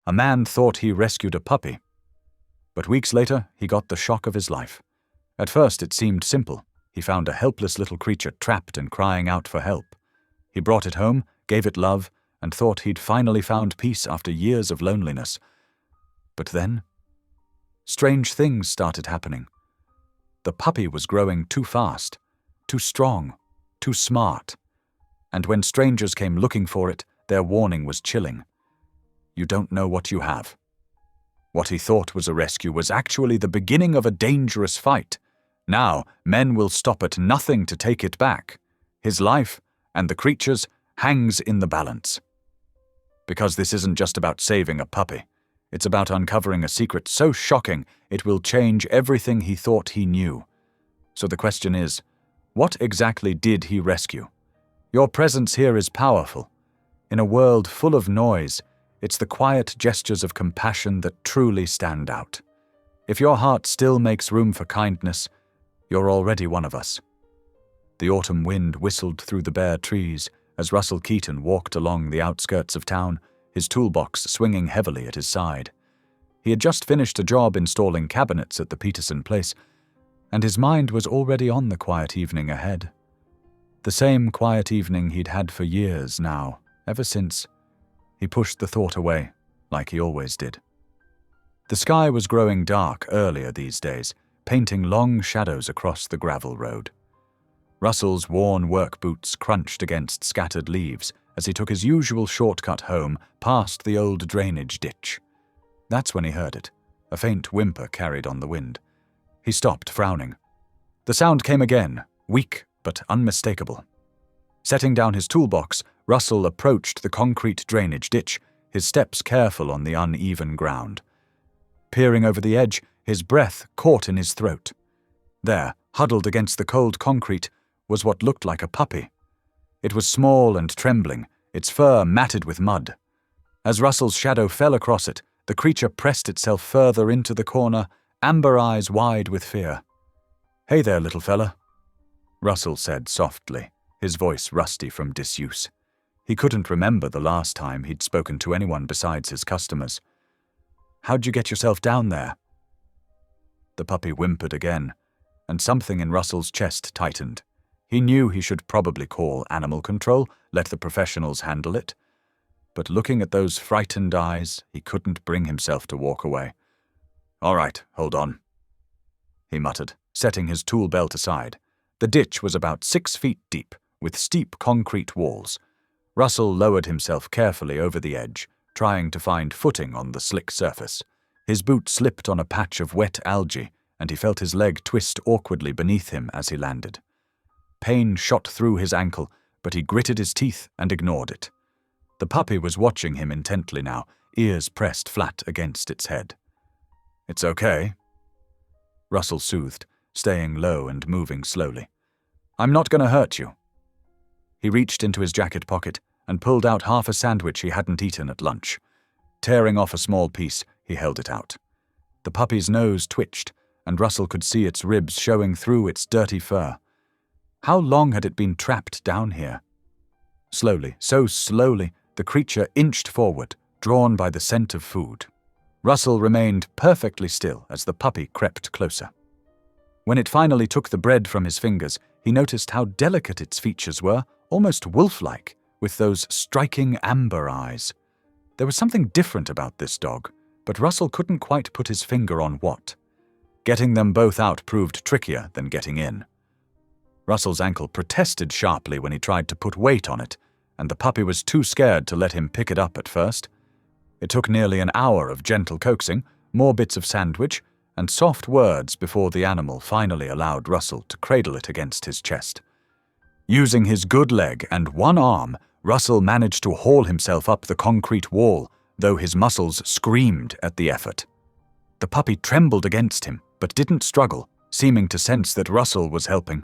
A man thought he rescued a puppy. But weeks later, he got the shock of his life. At first, it seemed simple. He found a helpless little creature trapped and crying out for help. He brought it home, gave it love, and thought he'd finally found peace after years of loneliness. But then, strange things started happening. The puppy was growing too fast, too strong, too smart. And when strangers came looking for it, their warning was chilling. You don't know what you have. What he thought was a rescue was actually the beginning of a dangerous fight. Now, men will stop at nothing to take it back. His life, and the creature's, hangs in the balance. Because this isn't just about saving a puppy. It's about uncovering a secret so shocking it will change everything he thought he knew. So the question is, what exactly did he rescue? Your presence here is powerful. In a world full of noise, it's the quiet gestures of compassion that truly stand out. If your heart still makes room for kindness, you're already one of us. The autumn wind whistled through the bare trees as Russell Keaton walked along the outskirts of town, his toolbox swinging heavily at his side. He had just finished a job installing cabinets at the Peterson place, and his mind was already on the quiet evening ahead. The same quiet evening he'd had for years now, ever since. He pushed the thought away, like he always did. The sky was growing dark earlier these days, painting long shadows across the gravel road. Russell's worn work boots crunched against scattered leaves as he took his usual shortcut home past the old drainage ditch. That's when he heard it, a faint whimper carried on the wind. He stopped, frowning. The sound came again, weak but unmistakable. Setting down his toolbox, Russell approached the concrete drainage ditch, his steps careful on the uneven ground. Peering over the edge, his breath caught in his throat. There, huddled against the cold concrete, was what looked like a puppy. It was small and trembling, its fur matted with mud. As Russell's shadow fell across it, the creature pressed itself further into the corner, amber eyes wide with fear. "Hey there, little fella," Russell said softly, his voice rusty from disuse. He couldn't remember the last time he'd spoken to anyone besides his customers. "How'd you get yourself down there?" The puppy whimpered again, and something in Russell's chest tightened. He knew he should probably call animal control, let the professionals handle it. But looking at those frightened eyes, he couldn't bring himself to walk away. "All right, hold on," he muttered, setting his tool belt aside. The ditch was about 6 feet deep, with steep concrete walls. Russell lowered himself carefully over the edge, trying to find footing on the slick surface. His boot slipped on a patch of wet algae, and he felt his leg twist awkwardly beneath him as he landed. Pain shot through his ankle, but he gritted his teeth and ignored it. The puppy was watching him intently now, ears pressed flat against its head. "It's okay," Russell soothed, staying low and moving slowly. "I'm not going to hurt you." He reached into his jacket pocket and pulled out half a sandwich he hadn't eaten at lunch. Tearing off a small piece, he held it out. The puppy's nose twitched, and Russell could see its ribs showing through its dirty fur. How long had it been trapped down here? Slowly, so slowly, the creature inched forward, drawn by the scent of food. Russell remained perfectly still as the puppy crept closer. When it finally took the bread from his fingers, he noticed how delicate its features were, almost wolf-like, with those striking amber eyes. There was something different about this dog, but Russell couldn't quite put his finger on what. Getting them both out proved trickier than getting in. Russell's ankle protested sharply when he tried to put weight on it, and the puppy was too scared to let him pick it up at first. It took nearly an hour of gentle coaxing, more bits of sandwich, and soft words before the animal finally allowed Russell to cradle it against his chest. Using his good leg and one arm, Russell managed to haul himself up the concrete wall, though his muscles screamed at the effort. The puppy trembled against him, but didn't struggle, seeming to sense that Russell was helping.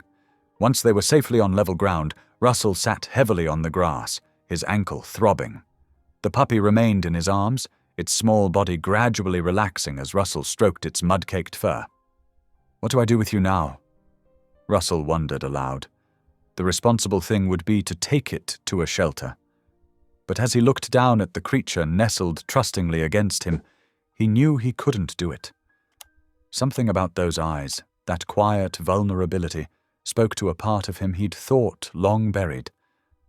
Once they were safely on level ground, Russell sat heavily on the grass, his ankle throbbing. The puppy remained in his arms, its small body gradually relaxing as Russell stroked its mud-caked fur. "What do I do with you now?" Russell wondered aloud. The responsible thing would be to take it to a shelter. But as he looked down at the creature nestled trustingly against him, he knew he couldn't do it. Something about those eyes, that quiet vulnerability, spoke to a part of him he'd thought long buried,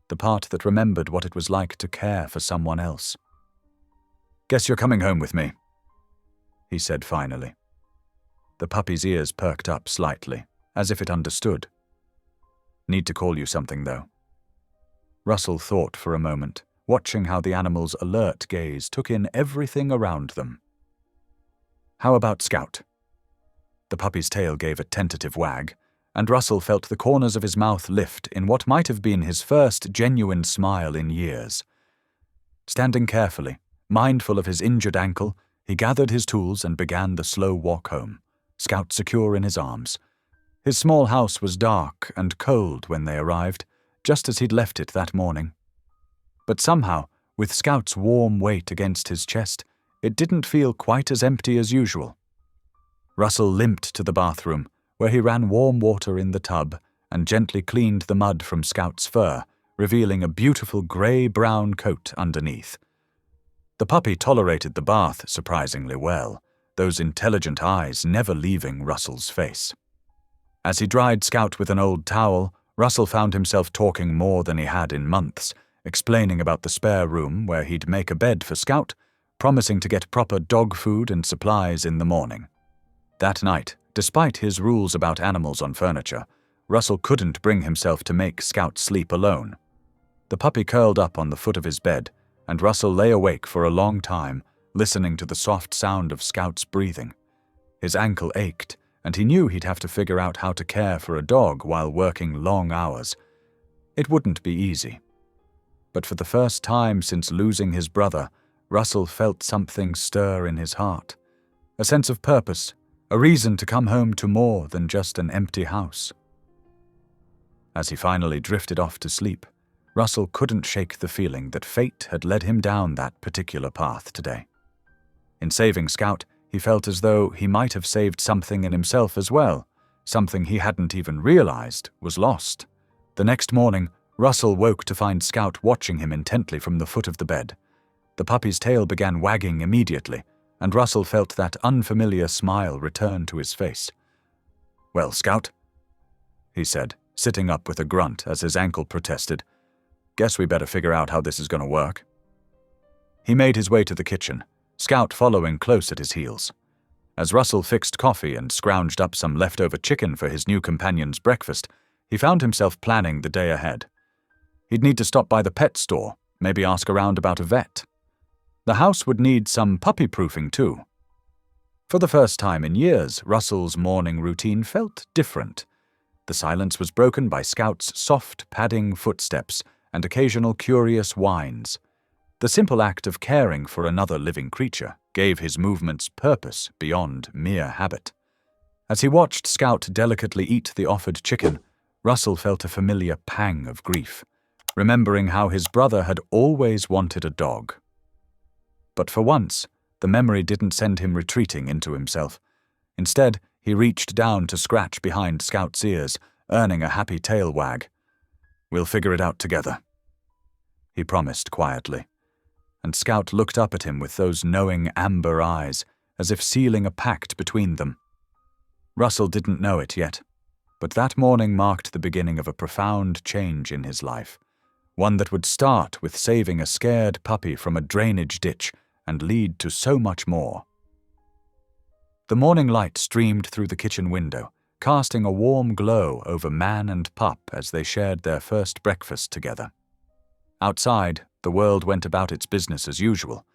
the part that remembered what it was like to care for someone else. "Guess you're coming home with me," he said finally. The puppy's ears perked up slightly, as if it understood. "Need to call you something, though." Russell thought for a moment, watching how the animal's alert gaze took in everything around them. "How about Scout?" The puppy's tail gave a tentative wag, and Russell felt the corners of his mouth lift in what might have been his first genuine smile in years. Standing carefully, mindful of his injured ankle, he gathered his tools and began the slow walk home, Scout secure in his arms. His small house was dark and cold when they arrived, just as he'd left it that morning. But somehow, with Scout's warm weight against his chest, it didn't feel quite as empty as usual. Russell limped to the bathroom, where he ran warm water in the tub and gently cleaned the mud from Scout's fur, revealing a beautiful grey-brown coat underneath. The puppy tolerated the bath surprisingly well, those intelligent eyes never leaving Russell's face. As he dried Scout with an old towel, Russell found himself talking more than he had in months, explaining about the spare room where he'd make a bed for Scout, promising to get proper dog food and supplies in the morning. That night, despite his rules about animals on furniture, Russell couldn't bring himself to make Scout sleep alone. The puppy curled up on the foot of his bed, and Russell lay awake for a long time, listening to the soft sound of Scout's breathing. His ankle ached, and he knew he'd have to figure out how to care for a dog while working long hours. It wouldn't be easy. But for the first time since losing his brother, Russell felt something stir in his heart. A sense of purpose, a reason to come home to more than just an empty house. As he finally drifted off to sleep, Russell couldn't shake the feeling that fate had led him down that particular path today. In saving Scout, he felt as though he might have saved something in himself as well, something he hadn't even realized was lost. The next morning, Russell woke to find Scout watching him intently from the foot of the bed. The puppy's tail began wagging immediately, and Russell felt that unfamiliar smile return to his face. "Well, Scout," he said, sitting up with a grunt as his ankle protested. "Guess we better figure out how this is going to work." He made his way to the kitchen, Scout following close at his heels. As Russell fixed coffee and scrounged up some leftover chicken for his new companion's breakfast, he found himself planning the day ahead. He'd need to stop by the pet store, maybe ask around about a vet. The house would need some puppy-proofing too. For the first time in years, Russell's morning routine felt different. The silence was broken by Scout's soft, padding footsteps and occasional curious whines. The simple act of caring for another living creature gave his movements purpose beyond mere habit. As he watched Scout delicately eat the offered chicken, Russell felt a familiar pang of grief, remembering how his brother had always wanted a dog. But for once, the memory didn't send him retreating into himself. Instead, he reached down to scratch behind Scout's ears, earning a happy tail wag. "We'll figure it out together," he promised quietly. And Scout looked up at him with those knowing amber eyes, as if sealing a pact between them. Russell didn't know it yet, but that morning marked the beginning of a profound change in his life, one that would start with saving a scared puppy from a drainage ditch and lead to so much more. The morning light streamed through the kitchen window, casting a warm glow over man and pup as they shared their first breakfast together. Outside, the world went about its business as usual,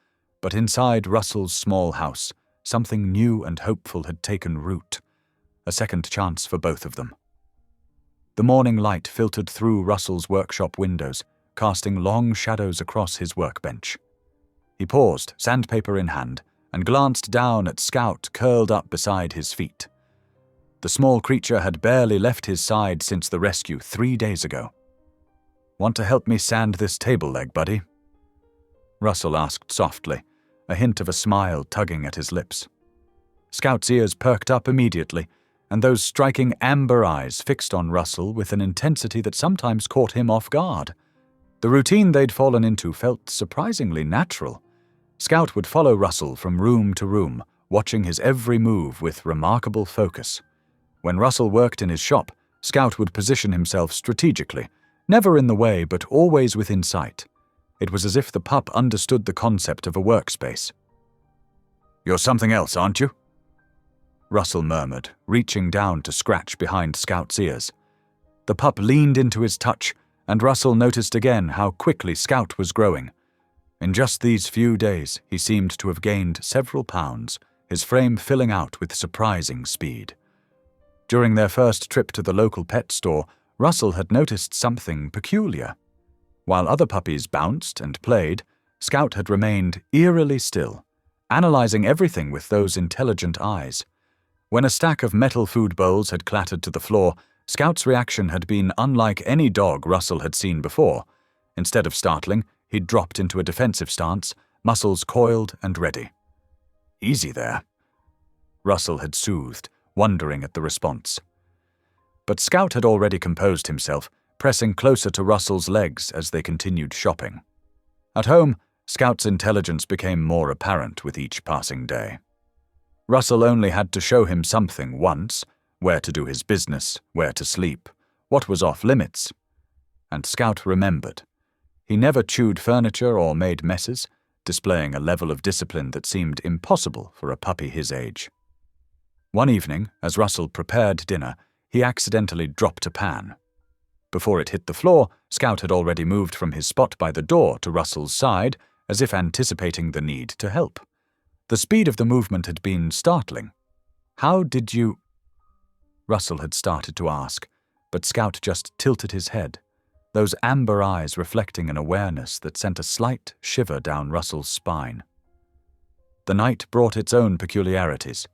but inside Russell's small house, something new and hopeful had taken root, a second chance for both of them. The morning light filtered through Russell's workshop windows, casting long shadows across his workbench. He paused, sandpaper in hand, and glanced down at Scout curled up beside his feet. The small creature had barely left his side since the rescue 3 days ago. "Want to help me sand this table leg, buddy?" Russell asked softly, a hint of a smile tugging at his lips. Scout's ears perked up immediately, and those striking amber eyes fixed on Russell with an intensity that sometimes caught him off guard. The routine they'd fallen into felt surprisingly natural. Scout would follow Russell from room to room, watching his every move with remarkable focus. When Russell worked in his shop, Scout would position himself strategically, never in the way but always within sight. It was as if the pup understood the concept of a workspace. "You're something else, aren't you?" Russell murmured, reaching down to scratch behind Scout's ears. The pup leaned into his touch, and Russell noticed again how quickly Scout was growing. In just these few days, he seemed to have gained several pounds, his frame filling out with surprising speed. During their first trip to the local pet store, Russell had noticed something peculiar. While other puppies bounced and played, Scout had remained eerily still, analyzing everything with those intelligent eyes. When a stack of metal food bowls had clattered to the floor, Scout's reaction had been unlike any dog Russell had seen before. Instead of startling, he'd dropped into a defensive stance, muscles coiled and ready. "Easy there," Russell had soothed, wondering at the response. But Scout had already composed himself, pressing closer to Russell's legs as they continued shopping. At home, Scout's intelligence became more apparent with each passing day. Russell only had to show him something once: where to do his business, where to sleep, what was off limits. And Scout remembered. He never chewed furniture or made messes, displaying a level of discipline that seemed impossible for a puppy his age. One evening, as Russell prepared dinner, he accidentally dropped a pan. Before it hit the floor, Scout had already moved from his spot by the door to Russell's side, as if anticipating the need to help. The speed of the movement had been startling. "How did you—" Russell had started to ask, but Scout just tilted his head, those amber eyes reflecting an awareness that sent a slight shiver down Russell's spine. The night brought its own peculiarities.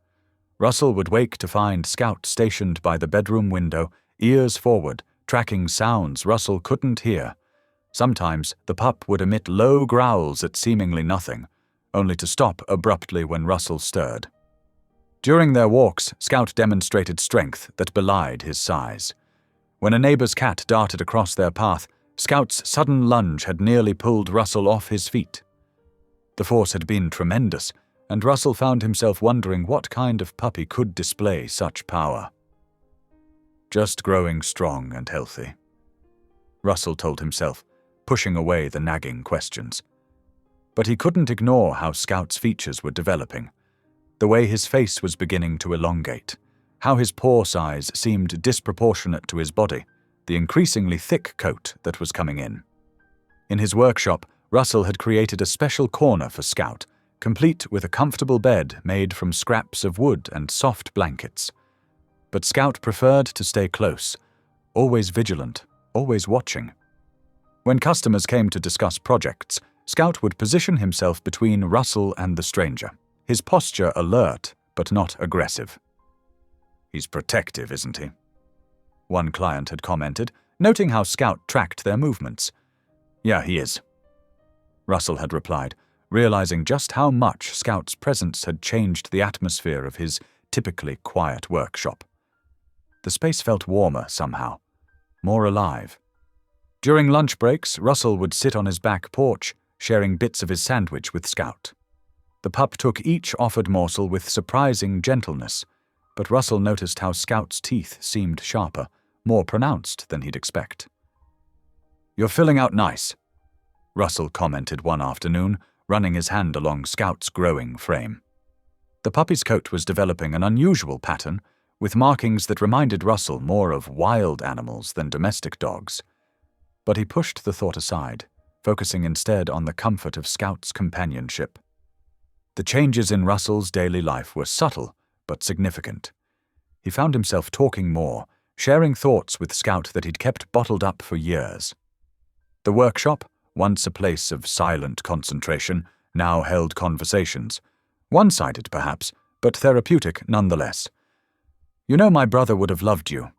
Russell would wake to find Scout stationed by the bedroom window, ears forward, tracking sounds Russell couldn't hear. Sometimes the pup would emit low growls at seemingly nothing, only to stop abruptly when Russell stirred. During their walks, Scout demonstrated strength that belied his size. When a neighbor's cat darted across their path, Scout's sudden lunge had nearly pulled Russell off his feet. The force had been tremendous, and Russell found himself wondering what kind of puppy could display such power. "Just growing strong and healthy," Russell told himself, pushing away the nagging questions. But he couldn't ignore how Scout's features were developing, the way his face was beginning to elongate, how his paw size seemed disproportionate to his body, the increasingly thick coat that was coming in. In his workshop, Russell had created a special corner for Scout, complete with a comfortable bed made from scraps of wood and soft blankets. But Scout preferred to stay close, always vigilant, always watching. When customers came to discuss projects, Scout would position himself between Russell and the stranger, his posture alert but not aggressive. "He's protective, isn't he?" one client had commented, noting how Scout tracked their movements. "Yeah, he is," Russell had replied, realizing just how much Scout's presence had changed the atmosphere of his typically quiet workshop. The space felt warmer somehow, more alive. During lunch breaks, Russell would sit on his back porch, sharing bits of his sandwich with Scout. The pup took each offered morsel with surprising gentleness, but Russell noticed how Scout's teeth seemed sharper, more pronounced than he'd expect. "You're filling out nice," Russell commented one afternoon, running his hand along Scout's growing frame. The puppy's coat was developing an unusual pattern, with markings that reminded Russell more of wild animals than domestic dogs. But he pushed the thought aside, focusing instead on the comfort of Scout's companionship. The changes in Russell's daily life were subtle but significant. He found himself talking more, sharing thoughts with Scout that he'd kept bottled up for years. The workshop, once a place of silent concentration, now held conversations. One-sided, perhaps, but therapeutic nonetheless. "You know, my brother would have loved you,"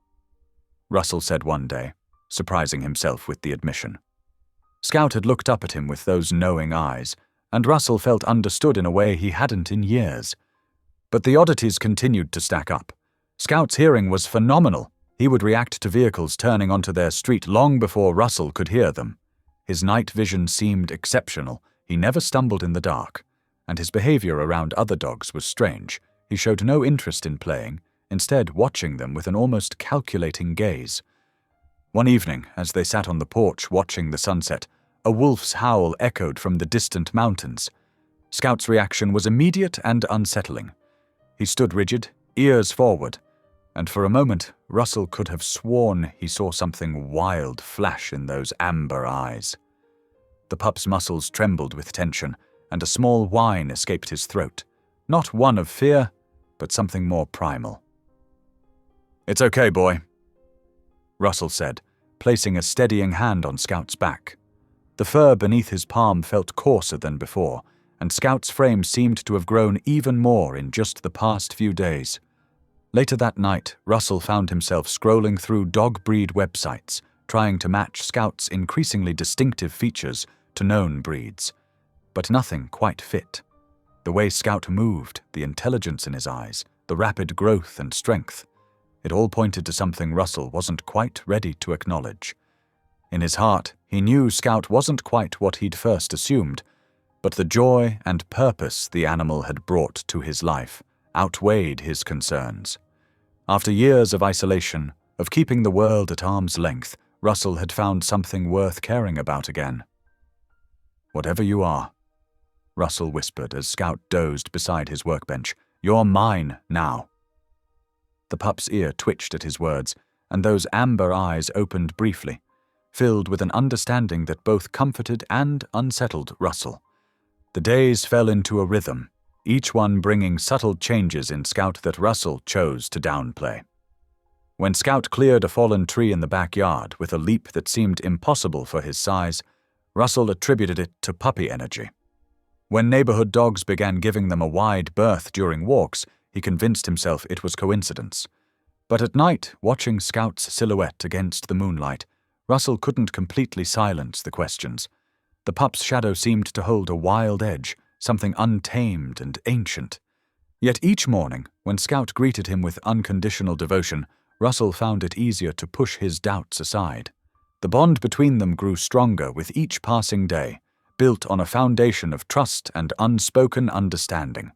Russell said one day, surprising himself with the admission. Scout had looked up at him with those knowing eyes, and Russell felt understood in a way he hadn't in years. But the oddities continued to stack up. Scout's hearing was phenomenal. He would react to vehicles turning onto their street long before Russell could hear them. His night vision seemed exceptional. He never stumbled in the dark, and his behavior around other dogs was strange. He showed no interest in playing, instead watching them with an almost calculating gaze. One evening, as they sat on the porch watching the sunset, a wolf's howl echoed from the distant mountains. Scout's reaction was immediate and unsettling. He stood rigid, ears forward, and for a moment Russell could have sworn he saw something wild flash in those amber eyes. The pup's muscles trembled with tension, and a small whine escaped his throat. Not one of fear, but something more primal. "It's okay, boy," Russell said, placing a steadying hand on Scout's back. The fur beneath his palm felt coarser than before, and Scout's frame seemed to have grown even more in just the past few days. Later that night, Russell found himself scrolling through dog breed websites, trying to match Scout's increasingly distinctive features to known breeds. But nothing quite fit. The way Scout moved, the intelligence in his eyes, the rapid growth and strength. It all pointed to something Russell wasn't quite ready to acknowledge. In his heart, he knew Scout wasn't quite what he'd first assumed, but the joy and purpose the animal had brought to his life outweighed his concerns. After years of isolation, of keeping the world at arm's length, Russell had found something worth caring about again. "Whatever you are," Russell whispered as Scout dozed beside his workbench, "you're mine now." The pup's ear twitched at his words, and those amber eyes opened briefly, filled with an understanding that both comforted and unsettled Russell. The days fell into a rhythm, each one bringing subtle changes in Scout that Russell chose to downplay. When Scout cleared a fallen tree in the backyard with a leap that seemed impossible for his size, Russell attributed it to puppy energy. When neighborhood dogs began giving them a wide berth during walks, he convinced himself it was coincidence. But at night, watching Scout's silhouette against the moonlight, Russell couldn't completely silence the questions. The pup's shadow seemed to hold a wild edge, something untamed and ancient. Yet each morning, when Scout greeted him with unconditional devotion, Russell found it easier to push his doubts aside. The bond between them grew stronger with each passing day, built on a foundation of trust and unspoken understanding.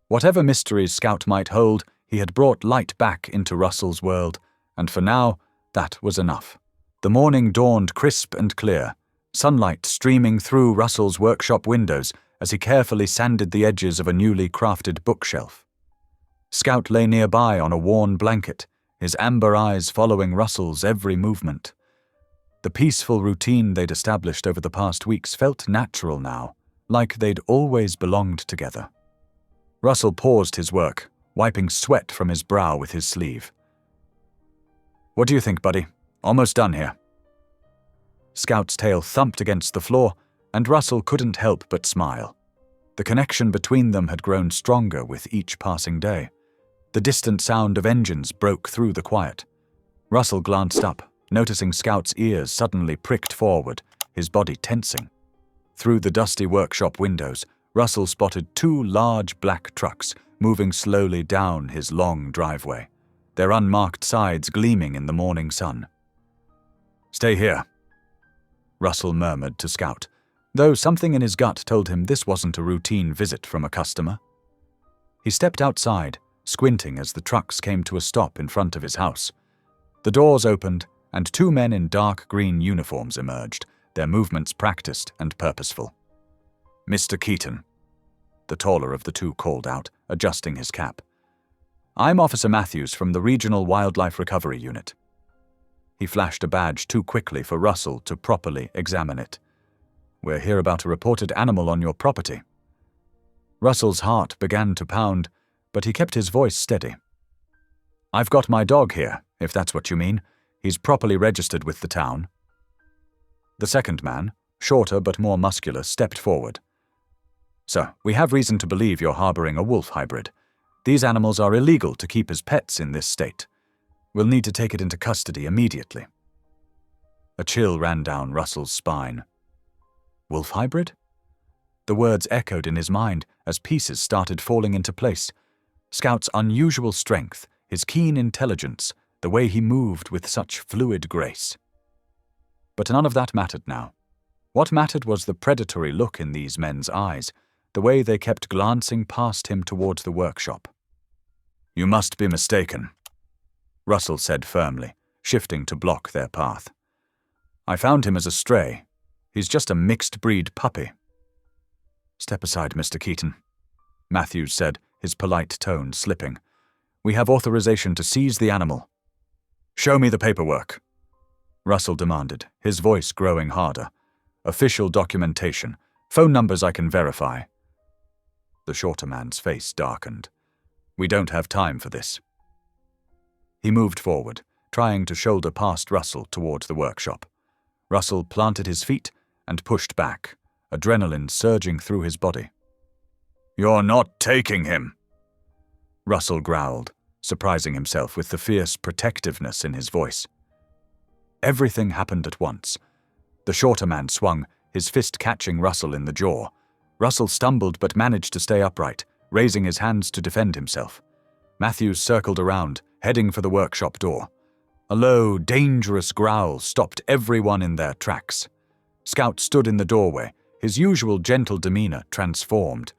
Whatever mysteries Scout might hold, he had brought light back into Russell's world, and for now, that was enough. The morning dawned crisp and clear, sunlight streaming through Russell's workshop windows as he carefully sanded the edges of a newly crafted bookshelf. Scout lay nearby on a worn blanket, his amber eyes following Russell's every movement. The peaceful routine they'd established over the past weeks felt natural now, like they'd always belonged together. Russell paused his work, wiping sweat from his brow with his sleeve. "What do you think, buddy? Almost done here." Scout's tail thumped against the floor, and Russell couldn't help but smile. The connection between them had grown stronger with each passing day. The distant sound of engines broke through the quiet. Russell glanced up, noticing Scout's ears suddenly pricked forward, his body tensing. Through the dusty workshop windows, Russell spotted two large black trucks moving slowly down his long driveway, their unmarked sides gleaming in the morning sun. "Stay here," Russell murmured to Scout, though something in his gut told him this wasn't a routine visit from a customer. He stepped outside, squinting as the trucks came to a stop in front of his house. The doors opened, and two men in dark green uniforms emerged, their movements practiced and purposeful. "Mr. Keaton," the taller of the two called out, adjusting his cap. "I'm Officer Matthews from the Regional Wildlife Recovery Unit." He flashed a badge too quickly for Russell to properly examine it. "We're here about a reported animal on your property." Russell's heart began to pound, but he kept his voice steady. "I've got my dog here, if that's what you mean. He's properly registered with the town." The second man, shorter but more muscular, stepped forward. "Sir, we have reason to believe you're harboring a wolf hybrid. These animals are illegal to keep as pets in this state. We'll need to take it into custody immediately." A chill ran down Russell's spine. Wolf hybrid? The words echoed in his mind as pieces started falling into place. Scout's unusual strength, his keen intelligence, the way he moved with such fluid grace. But none of that mattered now. What mattered was the predatory look in these men's eyes, the way they kept glancing past him towards the workshop. "You must be mistaken," Russell said firmly, shifting to block their path. "I found him as a stray. He's just a mixed-breed puppy." "Step aside, Mr. Keaton," Matthews said, his polite tone slipping. "We have authorization to seize the animal." "Show me the paperwork," Russell demanded, his voice growing harder. "Official documentation. Phone numbers I can verify." The shorter man's face darkened. "We don't have time for this." He moved forward, trying to shoulder past Russell towards the workshop. Russell planted his feet and pushed back, adrenaline surging through his body. "You're not taking him," Russell growled, surprising himself with the fierce protectiveness in his voice. Everything happened at once. The shorter man swung, his fist catching Russell in the jaw. Russell stumbled but managed to stay upright, raising his hands to defend himself. Matthews circled around, heading for the workshop door. A low, dangerous growl stopped everyone in their tracks. Scout stood in the doorway, his usual gentle demeanor transformed.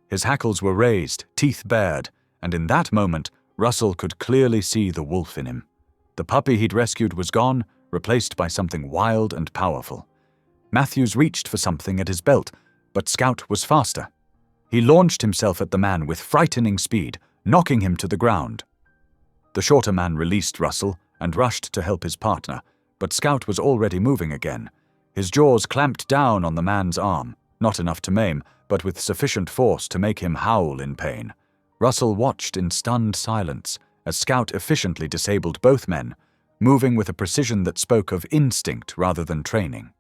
His hackles were raised, teeth bared, and in that moment, Russell could clearly see the wolf in him. The puppy he'd rescued was gone, replaced by something wild and powerful. Matthews reached for something at his belt, but Scout was faster. He launched himself at the man with frightening speed, knocking him to the ground. The shorter man released Russell and rushed to help his partner, but Scout was already moving again. His jaws clamped down on the man's arm, not enough to maim, but with sufficient force to make him howl in pain. Russell watched in stunned silence as Scout efficiently disabled both men, moving with a precision that spoke of instinct rather than training.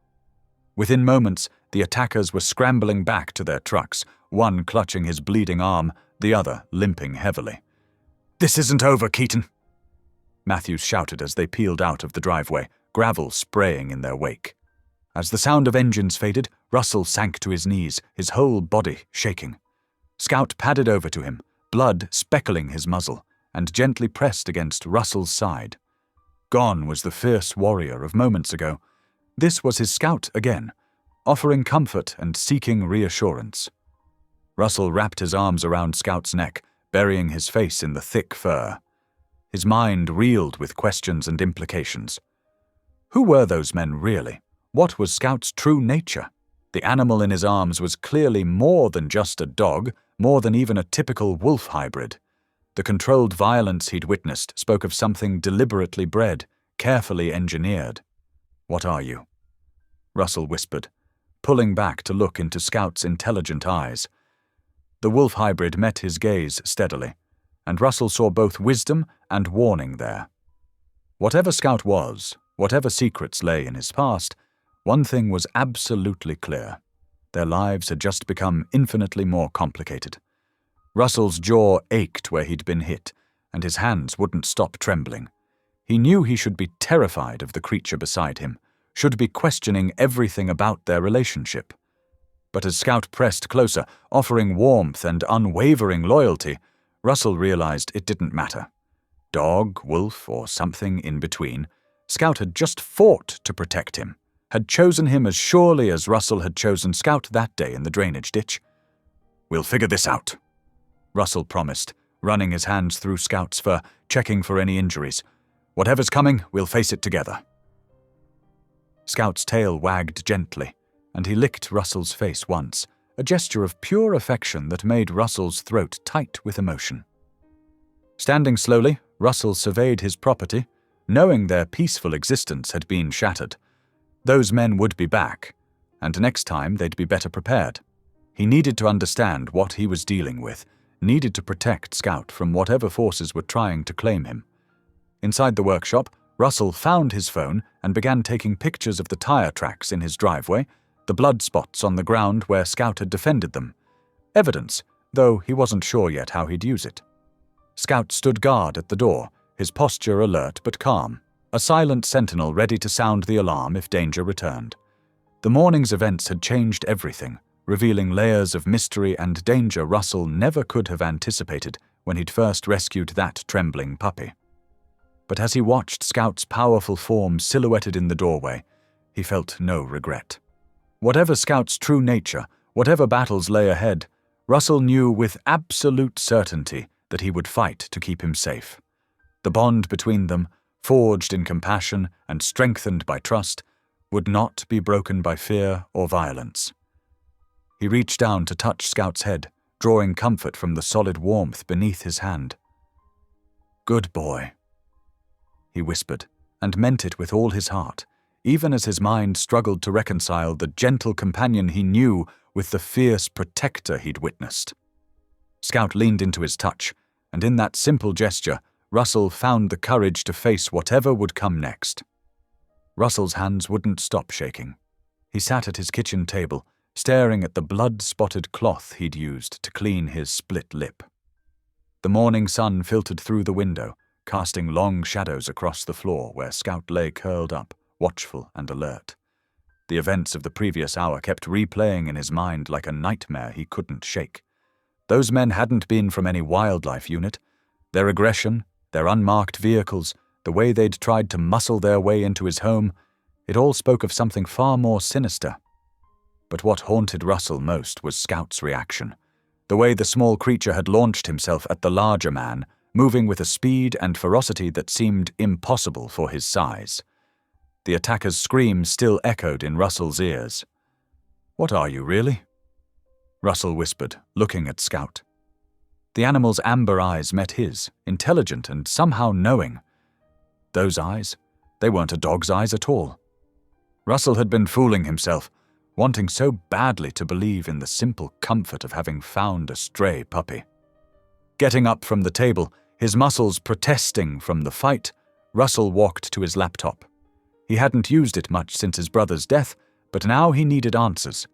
Within moments, the attackers were scrambling back to their trucks, one clutching his bleeding arm, the other limping heavily. "This isn't over, Keaton," Matthews shouted as they peeled out of the driveway, gravel spraying in their wake. As the sound of engines faded, Russell sank to his knees, his whole body shaking. Scout padded over to him, blood speckling his muzzle, and gently pressed against Russell's side. Gone was the fierce warrior of moments ago. This was his Scout again, offering comfort and seeking reassurance. Russell wrapped his arms around Scout's neck, burying his face in the thick fur. His mind reeled with questions and implications. Who were those men really? What was Scout's true nature? The animal in his arms was clearly more than just a dog, more than even a typical wolf hybrid. The controlled violence he'd witnessed spoke of something deliberately bred, carefully engineered. "What are you?" Russell whispered, pulling back to look into Scout's intelligent eyes. The wolf hybrid met his gaze steadily, and Russell saw both wisdom and warning there. Whatever Scout was, whatever secrets lay in his past, one thing was absolutely clear. Their lives had just become infinitely more complicated. Russell's jaw ached where he'd been hit, and his hands wouldn't stop trembling. He knew he should be terrified of the creature beside him, should be questioning everything about their relationship. But as Scout pressed closer, offering warmth and unwavering loyalty, Russell realized it didn't matter. Dog, wolf, or something in between, Scout had just fought to protect him, had chosen him as surely as Russell had chosen Scout that day in the drainage ditch. "We'll figure this out," Russell promised, running his hands through Scout's fur, checking for any injuries. "Whatever's coming, we'll face it together." Scout's tail wagged gently, and he licked Russell's face once, a gesture of pure affection that made Russell's throat tight with emotion. Standing slowly, Russell surveyed his property, knowing their peaceful existence had been shattered. Those men would be back, and next time they'd be better prepared. He needed to understand what he was dealing with, needed to protect Scout from whatever forces were trying to claim him. Inside the workshop, Russell found his phone and began taking pictures of the tire tracks in his driveway, the blood spots on the ground where Scout had defended them. Evidence, though he wasn't sure yet how he'd use it. Scout stood guard at the door, his posture alert but calm, a silent sentinel ready to sound the alarm if danger returned. The morning's events had changed everything, revealing layers of mystery and danger Russell never could have anticipated when he'd first rescued that trembling puppy. But as he watched Scout's powerful form silhouetted in the doorway, he felt no regret. Whatever Scout's true nature, whatever battles lay ahead, Russell knew with absolute certainty that he would fight to keep him safe. The bond between them, forged in compassion and strengthened by trust, would not be broken by fear or violence. He reached down to touch Scout's head, drawing comfort from the solid warmth beneath his hand. "Good boy," he whispered, and meant it with all his heart, even as his mind struggled to reconcile the gentle companion he knew with the fierce protector he'd witnessed. Scout leaned into his touch, and in that simple gesture, Russell found the courage to face whatever would come next. Russell's hands wouldn't stop shaking. He sat at his kitchen table, staring at the blood-spotted cloth he'd used to clean his split lip. The morning sun filtered through the window, casting long shadows across the floor where Scout lay curled up, watchful and alert. The events of the previous hour kept replaying in his mind like a nightmare he couldn't shake. Those men hadn't been from any wildlife unit. Their aggression, their unmarked vehicles, the way they'd tried to muscle their way into his home, it all spoke of something far more sinister. But what haunted Russell most was Scout's reaction. The way the small creature had launched himself at the larger man, moving with a speed and ferocity that seemed impossible for his size. The attacker's scream still echoed in Russell's ears. "What are you, really?" Russell whispered, looking at Scout. The animal's amber eyes met his, intelligent and somehow knowing. Those eyes, they weren't a dog's eyes at all. Russell had been fooling himself, wanting so badly to believe in the simple comfort of having found a stray puppy. Getting up from the table, his muscles protesting from the fight, Russell walked to his laptop. He hadn't used it much since his brother's death, but now he needed answers.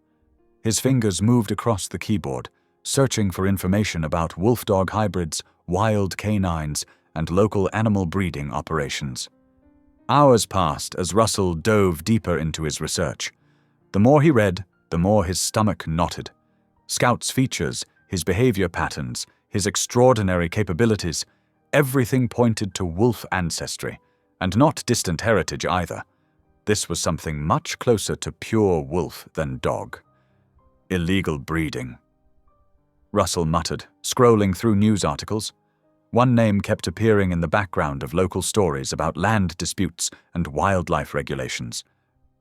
His fingers moved across the keyboard, searching for information about wolf-dog hybrids, wild canines, and local animal breeding operations. Hours passed as Russell dove deeper into his research. The more he read, the more his stomach knotted. Scout's features, his behavior patterns, his extraordinary capabilities, everything pointed to wolf ancestry, and not distant heritage either. This was something much closer to pure wolf than dog. Illegal breeding. Russell muttered, scrolling through news articles. One name kept appearing in the background of local stories about land disputes and wildlife regulations.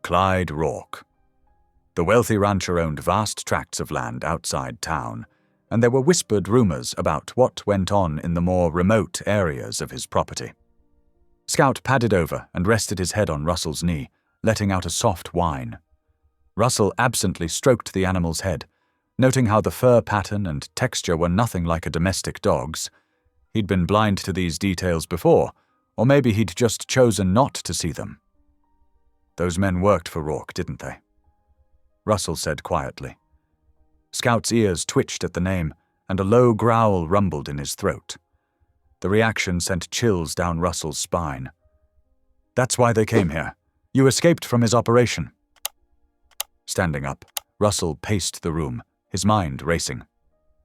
Clyde Rourke. The wealthy rancher owned vast tracts of land outside town, and there were whispered rumors about what went on in the more remote areas of his property. Scout padded over and rested his head on Russell's knee, letting out a soft whine. Russell absently stroked the animal's head, noting how the fur pattern and texture were nothing like a domestic dog's. He'd been blind to these details before, or maybe he'd just chosen not to see them. "Those men worked for Rourke, didn't they?" Russell said quietly. Scout's ears twitched at the name, and a low growl rumbled in his throat. The reaction sent chills down Russell's spine. "That's why they came here. You escaped from his operation." Standing up, Russell paced the room, his mind racing.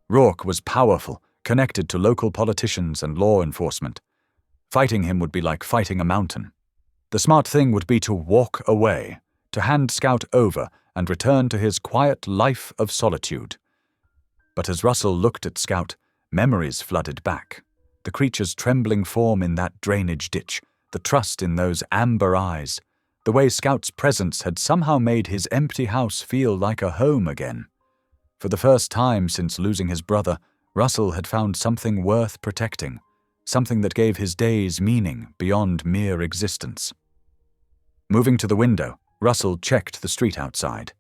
Rourke was powerful, connected to local politicians and law enforcement. Fighting him would be like fighting a mountain. The smart thing would be to walk away, to hand Scout over and return to his quiet life of solitude. But as Russell looked at Scout, memories flooded back. The creature's trembling form in that drainage ditch, the trust in those amber eyes, the way Scout's presence had somehow made his empty house feel like a home again. For the first time since losing his brother, Russell had found something worth protecting, something that gave his days meaning beyond mere existence. Moving to the window, Russell checked the street outside.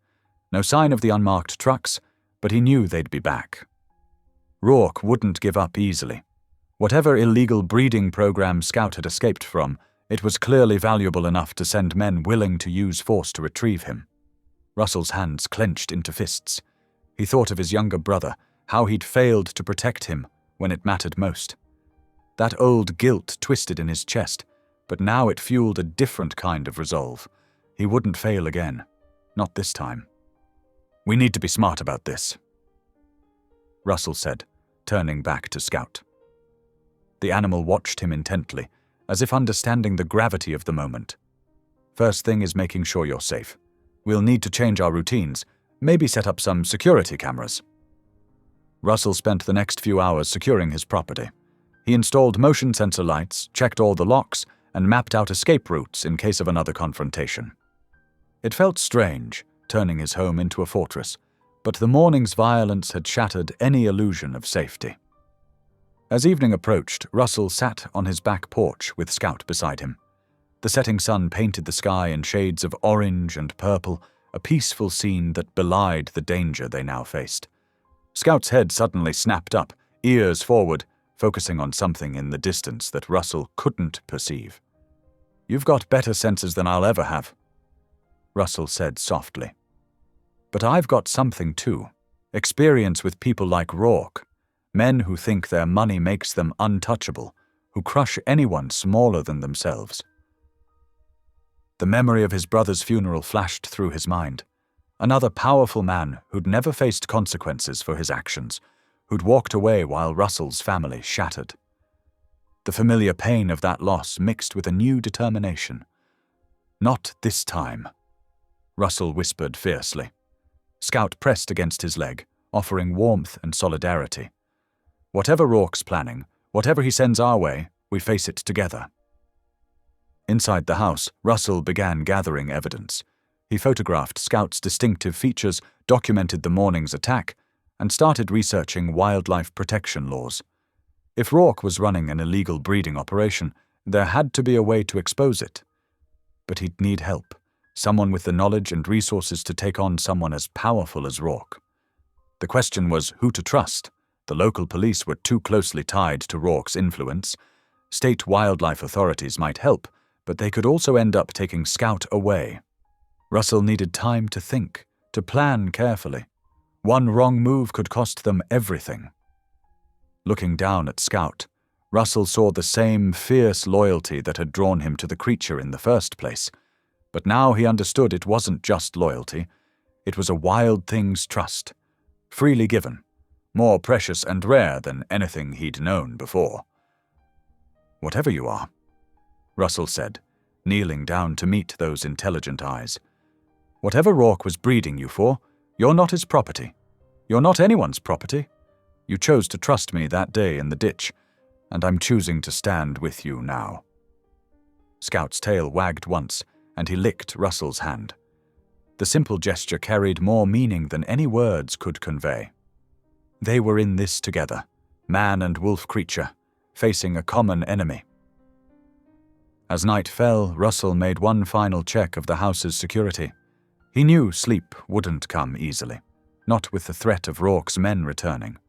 No sign of the unmarked trucks, but he knew they'd be back. Rourke wouldn't give up easily. Whatever illegal breeding program Scout had escaped from, it was clearly valuable enough to send men willing to use force to retrieve him. Russell's hands clenched into fists. He thought of his younger brother, how he'd failed to protect him when it mattered most. That old guilt twisted in his chest, but now it fueled a different kind of resolve. He wouldn't fail again. Not this time. "We need to be smart about this," Russell said, turning back to Scout. The animal watched him intently, as if understanding the gravity of the moment. "First thing is making sure you're safe. We'll need to change our routines, maybe set up some security cameras. Russell spent the next few hours securing his property. He installed motion sensor lights, checked all the locks, and mapped out escape routes in case of another confrontation. It felt strange, turning his home into a fortress, but the morning's violence had shattered any illusion of safety. As evening approached, Russell sat on his back porch with Scout beside him. The setting sun painted the sky in shades of orange and purple, a peaceful scene that belied the danger they now faced. Scout's head suddenly snapped up, ears forward, focusing on something in the distance that Russell couldn't perceive. "You've got better senses than I'll ever have," Russell said softly. "But I've got something too. Experience with people like Rourke. Men who think their money makes them untouchable, who crush anyone smaller than themselves." The memory of his brother's funeral flashed through his mind. Another powerful man who'd never faced consequences for his actions, who'd walked away while Russell's family shattered. The familiar pain of that loss mixed with a new determination. "Not this time," Russell whispered fiercely. Scout pressed against his leg, offering warmth and solidarity. "Whatever Rourke's planning, whatever he sends our way, we face it together." Inside the house, Russell began gathering evidence. He photographed Scout's distinctive features, documented the morning's attack, and started researching wildlife protection laws. If Rourke was running an illegal breeding operation, there had to be a way to expose it. But he'd need help, someone with the knowledge and resources to take on someone as powerful as Rourke. The question was who to trust. The local police were too closely tied to Rourke's influence. State wildlife authorities might help, but they could also end up taking Scout away. Russell needed time to think, to plan carefully. One wrong move could cost them everything. Looking down at Scout, Russell saw the same fierce loyalty that had drawn him to the creature in the first place. But now he understood it wasn't just loyalty. It was a wild thing's trust, freely given, more precious and rare than anything he'd known before. "Whatever you are," Russell said, kneeling down to meet those intelligent eyes. "Whatever Rourke was breeding you for, you're not his property. You're not anyone's property. You chose to trust me that day in the ditch, and I'm choosing to stand with you now." Scout's tail wagged once, and he licked Russell's hand. The simple gesture carried more meaning than any words could convey. They were in this together, man and wolf creature, facing a common enemy. As night fell, Russell made one final check of the house's security. He knew sleep wouldn't come easily, not with the threat of Rourke's men returning.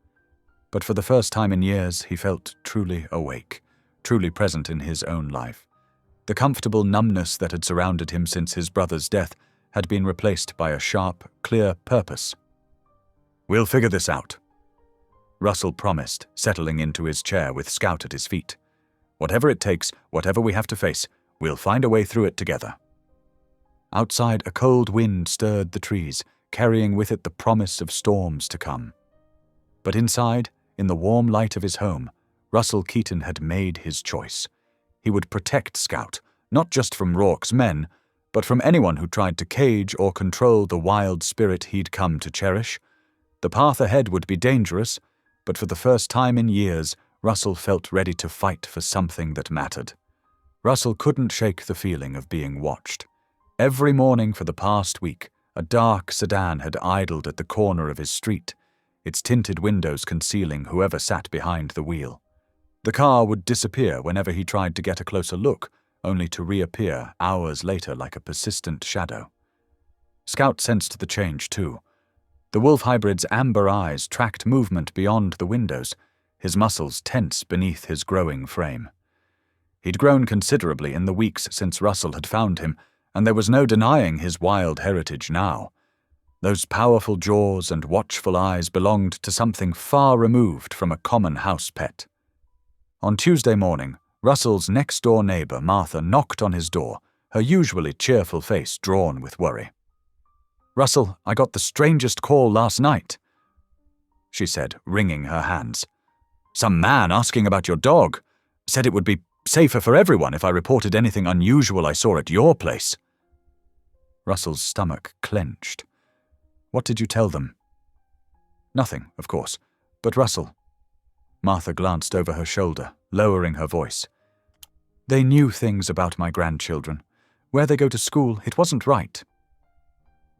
But for the first time in years, he felt truly awake, truly present in his own life. The comfortable numbness that had surrounded him since his brother's death had been replaced by a sharp, clear purpose. "We'll figure this out," Russell promised, settling into his chair with Scout at his feet. "Whatever it takes, whatever we have to face, we'll find a way through it together." Outside, a cold wind stirred the trees, carrying with it the promise of storms to come. But inside, in the warm light of his home, Russell Keaton had made his choice. He would protect Scout, not just from Rourke's men, but from anyone who tried to cage or control the wild spirit he'd come to cherish. The path ahead would be dangerous, but for the first time in years, Russell felt ready to fight for something that mattered. Russell couldn't shake the feeling of being watched. Every morning for the past week, a dark sedan had idled at the corner of his street, its tinted windows concealing whoever sat behind the wheel. The car would disappear whenever he tried to get a closer look, only to reappear hours later like a persistent shadow. Scout sensed the change too. The wolf hybrid's amber eyes tracked movement beyond the windows, his muscles tense beneath his growing frame. He'd grown considerably in the weeks since Russell had found him, and there was no denying his wild heritage now. Those powerful jaws and watchful eyes belonged to something far removed from a common house pet. On Tuesday morning, Russell's next-door neighbor, Martha, knocked on his door, her usually cheerful face drawn with worry. "Russell, I got the strangest call last night," she said, wringing her hands. "Some man asking about your dog. Said it would be safer for everyone if I reported anything unusual I saw at your place." Russell's stomach clenched. "What did you tell them?" "Nothing, of course. But Russell—" Martha glanced over her shoulder, lowering her voice. "They knew things about my grandchildren. Where they go to school, it wasn't right."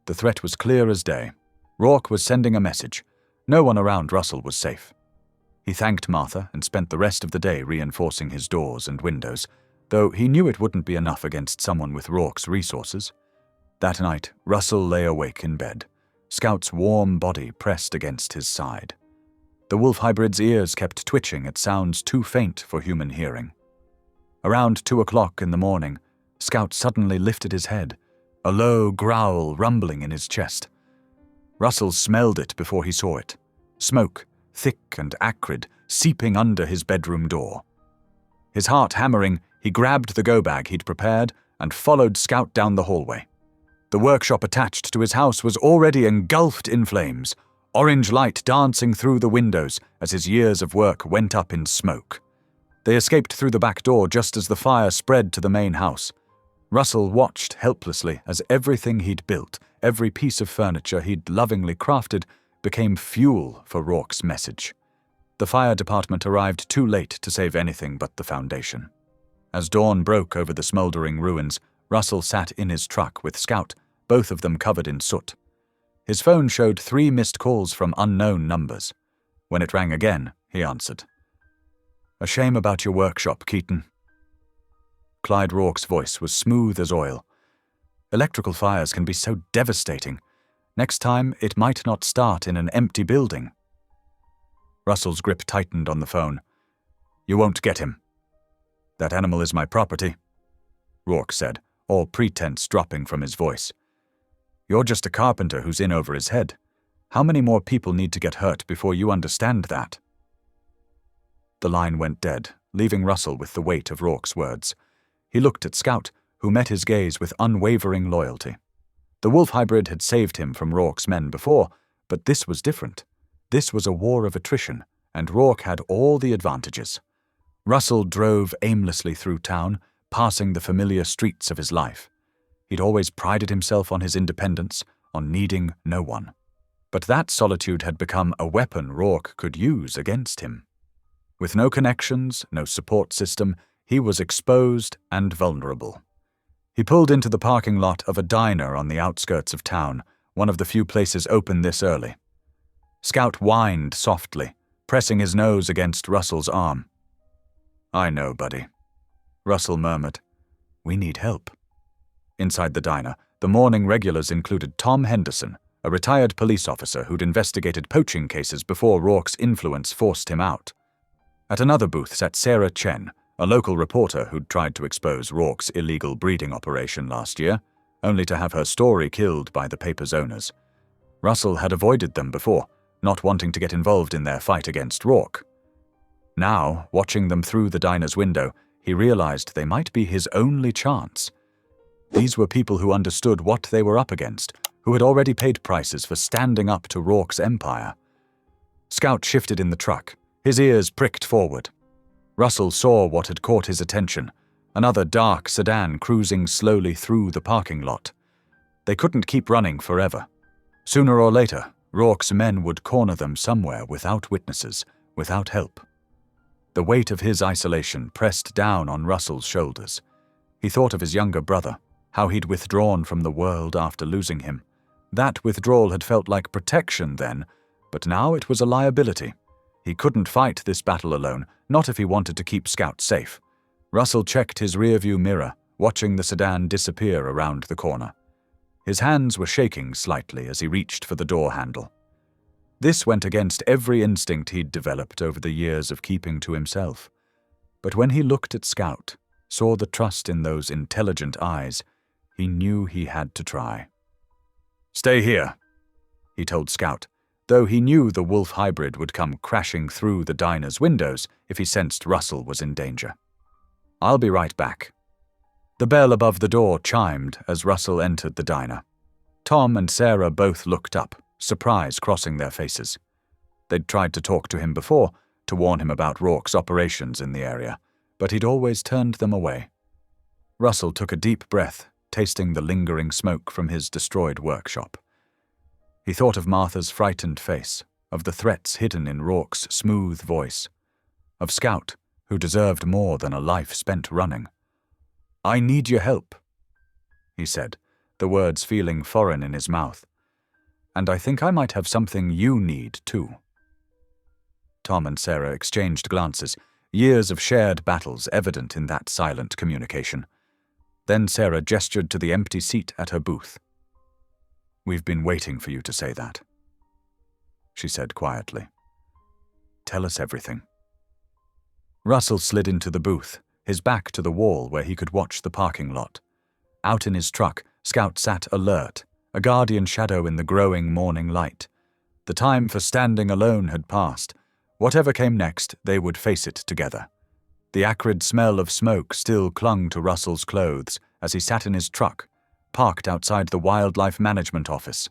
The threat was clear as day. Rourke was sending a message. No one around Russell was safe. He thanked Martha and spent the rest of the day reinforcing his doors and windows, though he knew it wouldn't be enough against someone with Rourke's resources. That night, Russell lay awake in bed, Scout's warm body pressed against his side. The wolf hybrid's ears kept twitching at sounds too faint for human hearing. Around 2 o'clock in the morning, Scout suddenly lifted his head, a low growl rumbling in his chest. Russell smelled it before he saw it. Smoke, thick and acrid, seeping under his bedroom door. His heart hammering, he grabbed the go-bag he'd prepared and followed Scout down the hallway. The workshop attached to his house was already engulfed in flames, orange light dancing through the windows as his years of work went up in smoke. They escaped through the back door just as the fire spread to the main house. Russell watched helplessly as everything he'd built, every piece of furniture he'd lovingly crafted, became fuel for Rourke's message. The fire department arrived too late to save anything but the foundation. As dawn broke over the smoldering ruins, Russell sat in his truck with Scout, both of them covered in soot. His phone showed 3 missed calls from unknown numbers. When it rang again, he answered. "A shame about your workshop, Keaton." Clyde Rourke's voice was smooth as oil. "Electrical fires can be so devastating. Next time, it might not start in an empty building." Russell's grip tightened on the phone. "You won't get him." "That animal is my property," Rourke said, all pretense dropping from his voice. "You're just a carpenter who's in over his head. How many more people need to get hurt before you understand that?" The line went dead, leaving Russell with the weight of Rourke's words. He looked at Scout, who met his gaze with unwavering loyalty. The wolf hybrid had saved him from Rourke's men before, but this was different. This was a war of attrition, and Rourke had all the advantages. Russell drove aimlessly through town, passing the familiar streets of his life. He'd always prided himself on his independence, on needing no one. But that solitude had become a weapon Rourke could use against him. With no connections, no support system, he was exposed and vulnerable. He pulled into the parking lot of a diner on the outskirts of town, one of the few places open this early. Scout whined softly, pressing his nose against Russell's arm. "I know, buddy," Russell murmured. "We need help." Inside the diner, the morning regulars included Tom Henderson, a retired police officer who'd investigated poaching cases before Rourke's influence forced him out. At another booth sat Sarah Chen, a local reporter who'd tried to expose Rourke's illegal breeding operation last year, only to have her story killed by the paper's owners. Russell had avoided them before, not wanting to get involved in their fight against Rourke. Now, watching them through the diner's window, he realized they might be his only chance. These were people who understood what they were up against, who had already paid prices for standing up to Rourke's empire. Scout shifted in the truck, his ears pricked forward. Russell saw what had caught his attention, another dark sedan cruising slowly through the parking lot. They couldn't keep running forever. Sooner or later, Rourke's men would corner them somewhere without witnesses, without help. The weight of his isolation pressed down on Russell's shoulders. He thought of his younger brother, how he'd withdrawn from the world after losing him. That withdrawal had felt like protection then, but now it was a liability. He couldn't fight this battle alone, not if he wanted to keep Scout safe. Russell checked his rearview mirror, watching the sedan disappear around the corner. His hands were shaking slightly as he reached for the door handle. This went against every instinct he'd developed over the years of keeping to himself. But when he looked at Scout, saw the trust in those intelligent eyes, he knew he had to try. "Stay here," he told Scout, though he knew the wolf hybrid would come crashing through the diner's windows if he sensed Russell was in danger. "I'll be right back." The bell above the door chimed as Russell entered the diner. Tom and Sarah both looked up, surprise crossing their faces. They'd tried to talk to him before, to warn him about Rourke's operations in the area, but he'd always turned them away. Russell took a deep breath, tasting the lingering smoke from his destroyed workshop. He thought of Martha's frightened face, of the threats hidden in Rourke's smooth voice, of Scout, who deserved more than a life spent running. "I need your help," he said, the words feeling foreign in his mouth. "And I think I might have something you need, too." Tom and Sarah exchanged glances, years of shared battles evident in that silent communication. Then Sarah gestured to the empty seat at her booth. "We've been waiting for you to say that," she said quietly. "Tell us everything." Russell slid into the booth, his back to the wall where he could watch the parking lot. Out in his truck, Scout sat alert, a guardian shadow in the growing morning light. The time for standing alone had passed. Whatever came next, they would face it together. The acrid smell of smoke still clung to Russell's clothes as he sat in his truck, parked outside the wildlife management office.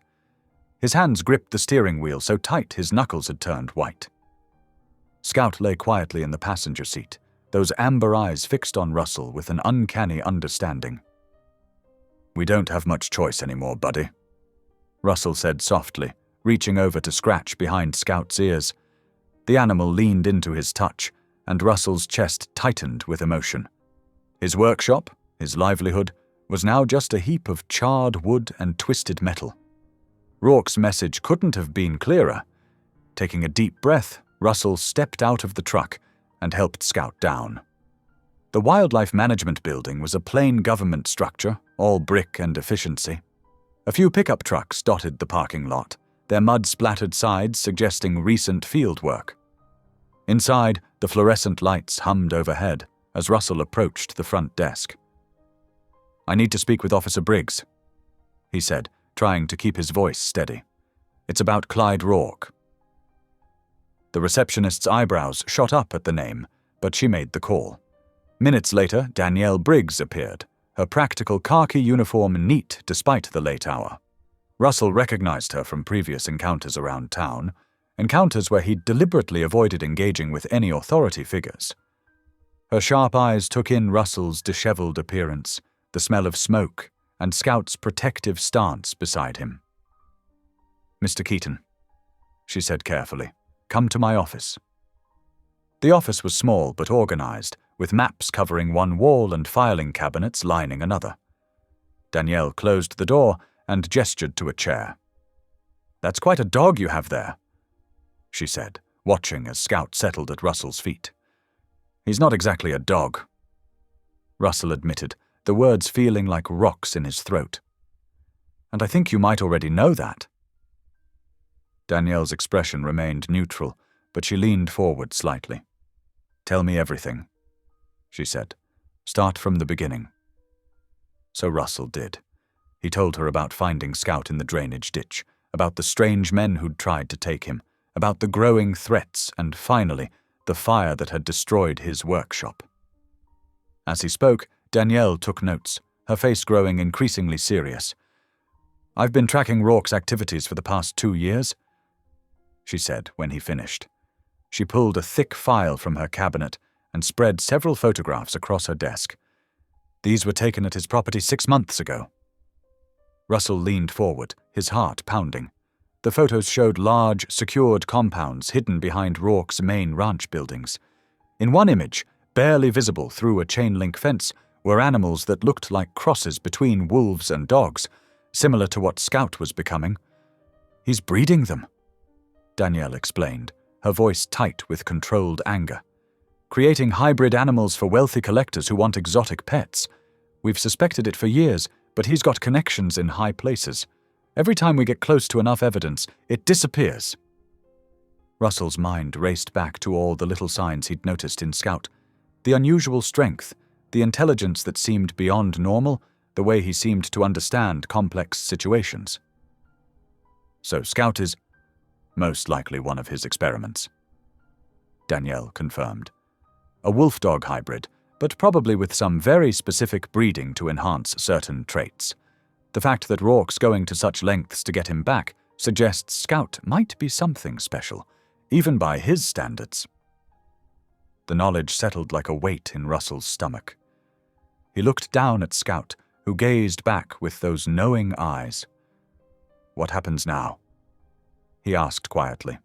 His hands gripped the steering wheel so tight his knuckles had turned white. Scout lay quietly in the passenger seat, those amber eyes fixed on Russell with an uncanny understanding. "We don't have much choice anymore, buddy," Russell said softly, reaching over to scratch behind Scout's ears. The animal leaned into his touch, and Russell's chest tightened with emotion. His workshop, his livelihood, was now just a heap of charred wood and twisted metal. Rourke's message couldn't have been clearer. Taking a deep breath, Russell stepped out of the truck and helped Scout down. The wildlife management building was a plain government structure, all brick and efficiency. A few pickup trucks dotted the parking lot, their mud-splattered sides suggesting recent field work. Inside, the fluorescent lights hummed overhead as Russell approached the front desk. "I need to speak with Officer Briggs," he said, trying to keep his voice steady. "It's about Clyde Rourke." The receptionist's eyebrows shot up at the name, but she made the call. Minutes later, Danielle Briggs appeared, her practical khaki uniform neat despite the late hour. Russell recognized her from previous encounters around town, encounters where he'd deliberately avoided engaging with any authority figures. Her sharp eyes took in Russell's disheveled appearance, the smell of smoke, and Scout's protective stance beside him. "Mr. Keaton," she said carefully, "come to my office." The office was small but organized, with maps covering one wall and filing cabinets lining another. Danielle closed the door and gestured to a chair. "That's quite a dog you have there," she said, watching as Scout settled at Russell's feet. "He's not exactly a dog," Russell admitted, the words feeling like rocks in his throat. "And I think you might already know that." Danielle's expression remained neutral, but she leaned forward slightly. "Tell me everything," she said. "Start from the beginning." So Russell did. He told her about finding Scout in the drainage ditch, about the strange men who'd tried to take him, about the growing threats, and finally, the fire that had destroyed his workshop. As he spoke, Danielle took notes, her face growing increasingly serious. "I've been tracking Rourke's activities for the past 2 years," she said when he finished. She pulled a thick file from her cabinet and spread several photographs across her desk. "These were taken at his property 6 months ago." Russell leaned forward, his heart pounding. The photos showed large, secured compounds hidden behind Rourke's main ranch buildings. In one image, barely visible through a chain-link fence, were animals that looked like crosses between wolves and dogs, similar to what Scout was becoming. "He's breeding them," Danielle explained, her voice tight with controlled anger. "Creating hybrid animals for wealthy collectors who want exotic pets. We've suspected it for years, but he's got connections in high places. Every time we get close to enough evidence, it disappears." Russell's mind raced back to all the little signs he'd noticed in Scout. The unusual strength, the intelligence that seemed beyond normal, the way he seemed to understand complex situations. "So Scout is most likely one of his experiments," Danielle confirmed. "A wolf-dog hybrid, but probably with some very specific breeding to enhance certain traits. The fact that Rourke's going to such lengths to get him back suggests Scout might be something special, even by his standards." The knowledge settled like a weight in Russell's stomach. He looked down at Scout, who gazed back with those knowing eyes. "What happens now?" he asked quietly.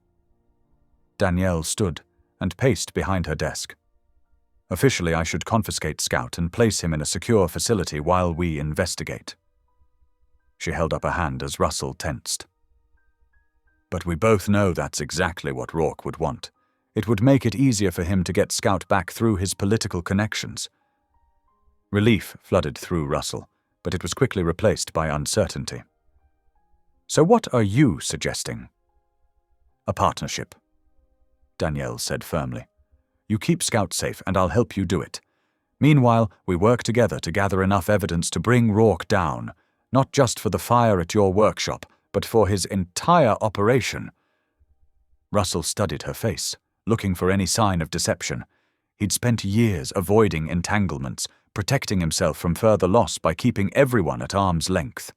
Danielle stood and paced behind her desk. "Officially, I should confiscate Scout and place him in a secure facility while we investigate." She held up a hand as Russell tensed. "But we both know that's exactly what Rourke would want. It would make it easier for him to get Scout back through his political connections." Relief flooded through Russell, but it was quickly replaced by uncertainty. "So what are you suggesting?" "A partnership," Danielle said firmly. "You keep Scout safe and I'll help you do it. Meanwhile, we work together to gather enough evidence to bring Rourke down, not just for the fire at your workshop, but for his entire operation." Russell studied her face, looking for any sign of deception. He'd spent years avoiding entanglements, protecting himself from further loss by keeping everyone at arm's length.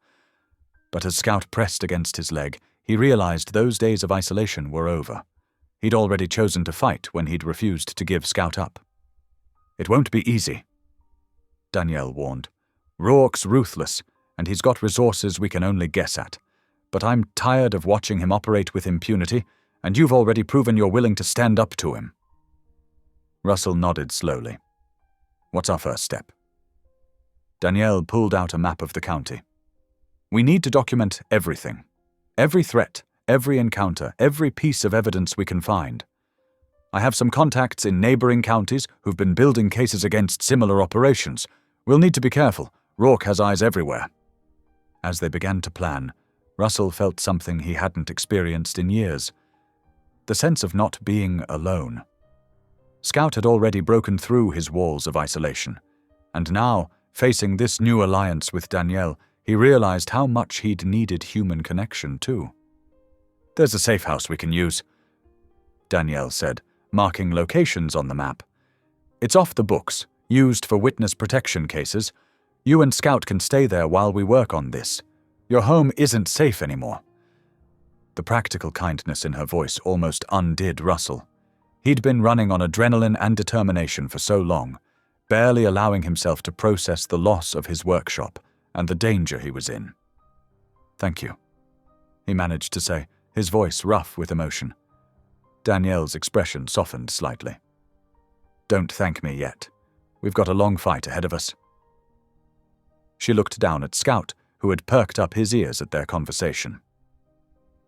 But as Scout pressed against his leg, he realized those days of isolation were over. He'd already chosen to fight when he'd refused to give Scout up. "It won't be easy," Danielle warned. "Rourke's ruthless, and he's got resources we can only guess at. But I'm tired of watching him operate with impunity, and you've already proven you're willing to stand up to him." Russell nodded slowly. "What's our first step?" Danielle pulled out a map of the county. "We need to document everything. Every threat, every encounter, every piece of evidence we can find. I have some contacts in neighboring counties who've been building cases against similar operations. We'll need to be careful. Rourke has eyes everywhere." As they began to plan, Russell felt something he hadn't experienced in years. The sense of not being alone. Scout had already broken through his walls of isolation, and now, facing this new alliance with Danielle, he realized how much he'd needed human connection too. "There's a safe house we can use," Danielle said, marking locations on the map. "It's off the books, used for witness protection cases. You and Scout can stay there while we work on this. Your home isn't safe anymore." The practical kindness in her voice almost undid Russell. He'd been running on adrenaline and determination for so long, barely allowing himself to process the loss of his workshop and the danger he was in. "Thank you," he managed to say, his voice rough with emotion. Danielle's expression softened slightly. "Don't thank me yet. We've got a long fight ahead of us." She looked down at Scout, who had perked up his ears at their conversation.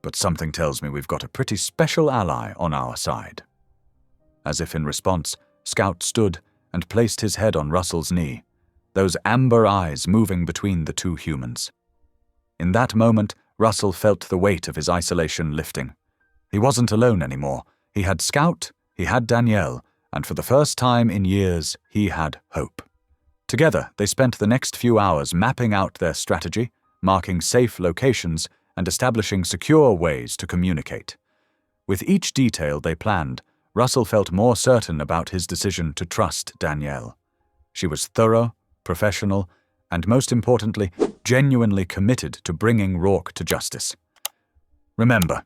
"But something tells me we've got a pretty special ally on our side." As if in response, Scout stood and placed his head on Russell's knee, those amber eyes moving between the two humans. In that moment, Russell felt the weight of his isolation lifting. He wasn't alone anymore. He had Scout, he had Danielle, and for the first time in years, he had hope. Together, they spent the next few hours mapping out their strategy, marking safe locations, and establishing secure ways to communicate. With each detail they planned, Russell felt more certain about his decision to trust Danielle. She was thorough, professional, and most importantly, genuinely committed to bringing Rourke to justice. "Remember,"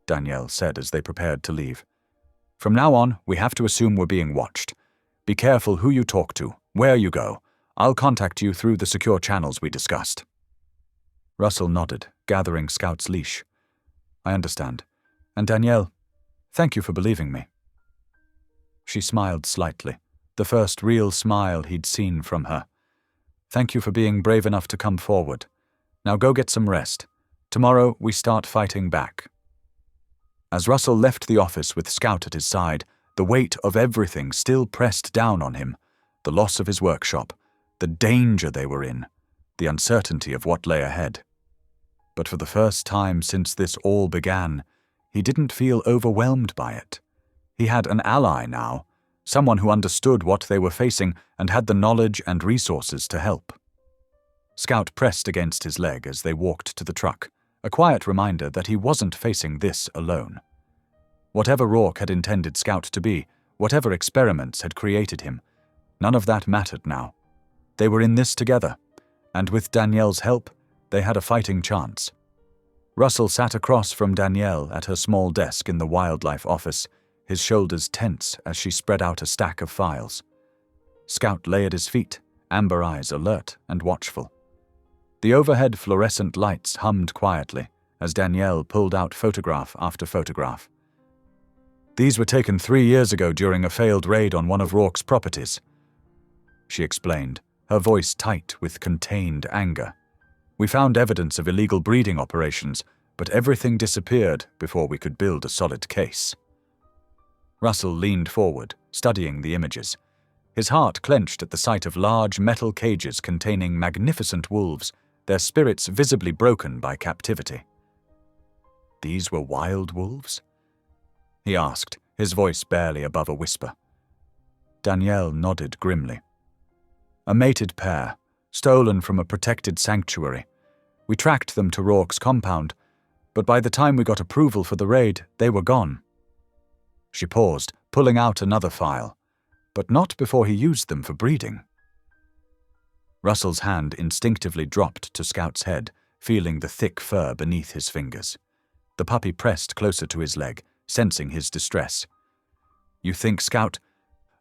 Danielle said as they prepared to leave, "from now on, we have to assume we're being watched. Be careful who you talk to, where you go. I'll contact you through the secure channels we discussed." Russell nodded, gathering Scout's leash. "I understand. And Danielle, thank you for believing me." She smiled slightly, the first real smile he'd seen from her. "Thank you for being brave enough to come forward. Now go get some rest. Tomorrow we start fighting back." As Russell left the office with Scout at his side, the weight of everything still pressed down on him. The loss of his workshop, the danger they were in, the uncertainty of what lay ahead. But for the first time since this all began, he didn't feel overwhelmed by it. He had an ally now, someone who understood what they were facing and had the knowledge and resources to help. Scout pressed against his leg as they walked to the truck, a quiet reminder that he wasn't facing this alone. Whatever Rourke had intended Scout to be, whatever experiments had created him, none of that mattered now. They were in this together, and with Danielle's help, they had a fighting chance. Russell sat across from Danielle at her small desk in the wildlife office, his shoulders tense as she spread out a stack of files. Scout lay at his feet, amber eyes alert and watchful. The overhead fluorescent lights hummed quietly as Danielle pulled out photograph after photograph. "These were taken 3 years ago during a failed raid on one of Rourke's properties," she explained, her voice tight with contained anger. "We found evidence of illegal breeding operations, but everything disappeared before we could build a solid case." Russell leaned forward, studying the images. His heart clenched at the sight of large metal cages containing magnificent wolves, their spirits visibly broken by captivity. "These were wild wolves?" he asked, his voice barely above a whisper. Danielle nodded grimly. "A mated pair, stolen from a protected sanctuary. We tracked them to Rourke's compound, but by the time we got approval for the raid, they were gone." She paused, pulling out another file, but not before he used them for breeding. Russell's hand instinctively dropped to Scout's head, feeling the thick fur beneath his fingers. The puppy pressed closer to his leg, sensing his distress. "You think Scout—"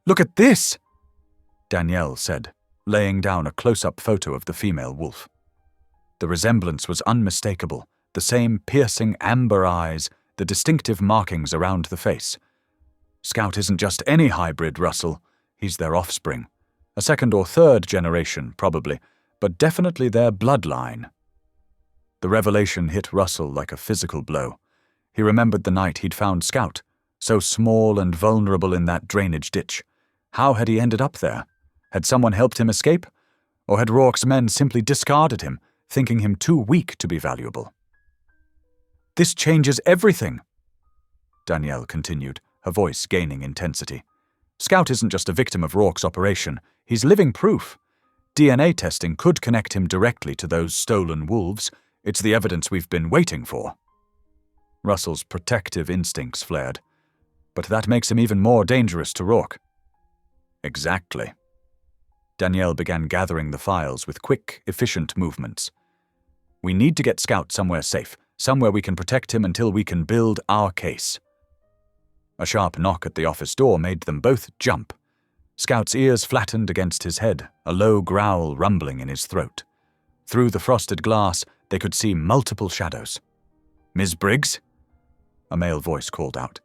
"Look at this!" Danielle said, laying down a close-up photo of the female wolf. The resemblance was unmistakable, the same piercing amber eyes, the distinctive markings around the face. "Scout isn't just any hybrid, Russell. He's their offspring. A second or third generation, probably, but definitely their bloodline." The revelation hit Russell like a physical blow. He remembered the night he'd found Scout, so small and vulnerable in that drainage ditch. How had he ended up there? Had someone helped him escape? Or had Rourke's men simply discarded him, thinking him too weak to be valuable? "This changes everything," Danielle continued, her voice gaining intensity. "Scout isn't just a victim of Rourke's operation. He's living proof. DNA testing could connect him directly to those stolen wolves. It's the evidence we've been waiting for." Russell's protective instincts flared. "But that makes him even more dangerous to Rourke." "Exactly." Danielle began gathering the files with quick, efficient movements. "We need to get Scout somewhere safe, somewhere we can protect him until we can build our case." A sharp knock at the office door made them both jump. Scout's ears flattened against his head, a low growl rumbling in his throat. Through the frosted glass, they could see multiple shadows. "Ms. Briggs?" a male voice called out.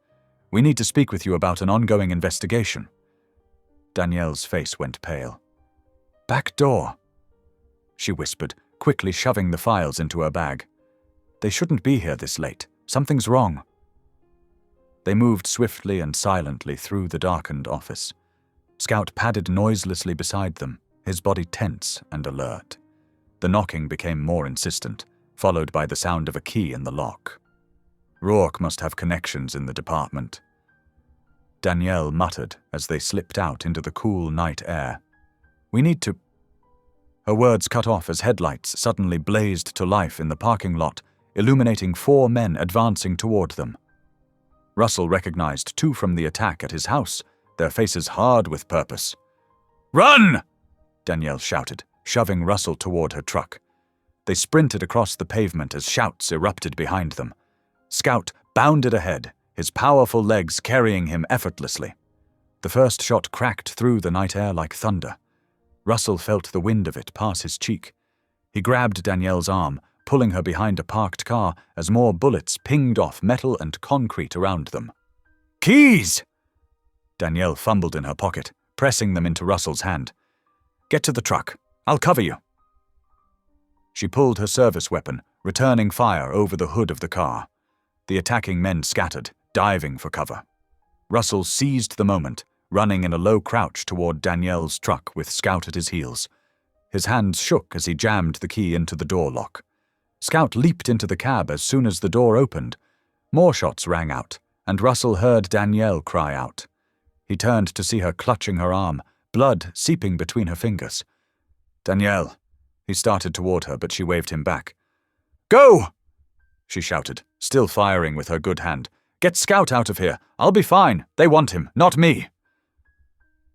"We need to speak with you about an ongoing investigation." Danielle's face went pale. "Back door," she whispered, quickly shoving the files into her bag. "They shouldn't be here this late. Something's wrong." They moved swiftly and silently through the darkened office. Scout padded noiselessly beside them, his body tense and alert. The knocking became more insistent, followed by the sound of a key in the lock. Rourke must have connections in the department. Danielle muttered as they slipped out into the cool night air. "We need to—" Her words cut off as headlights suddenly blazed to life in the parking lot, illuminating 4 men advancing toward them. Russell recognized 2 from the attack at his house, their faces hard with purpose. "Run!" Danielle shouted, shoving Russell toward her truck. They sprinted across the pavement as shouts erupted behind them. Scout bounded ahead, his powerful legs carrying him effortlessly. The first shot cracked through the night air like thunder. Russell felt the wind of it pass his cheek. He grabbed Danielle's arm, pulling her behind a parked car as more bullets pinged off metal and concrete around them. "Keys!" Danielle fumbled in her pocket, pressing them into Russell's hand. "Get to the truck. I'll cover you." She pulled her service weapon, returning fire over the hood of the car. The attacking men scattered, diving for cover. Russell seized the moment, running in a low crouch toward Danielle's truck with Scout at his heels. His hands shook as he jammed the key into the door lock. Scout leaped into the cab as soon as the door opened. More shots rang out, and Russell heard Danielle cry out. He turned to see her clutching her arm, blood seeping between her fingers. "Danielle." He started toward her, but she waved him back. "Go!" she shouted, still firing with her good hand. "Get Scout out of here. I'll be fine. They want him, not me."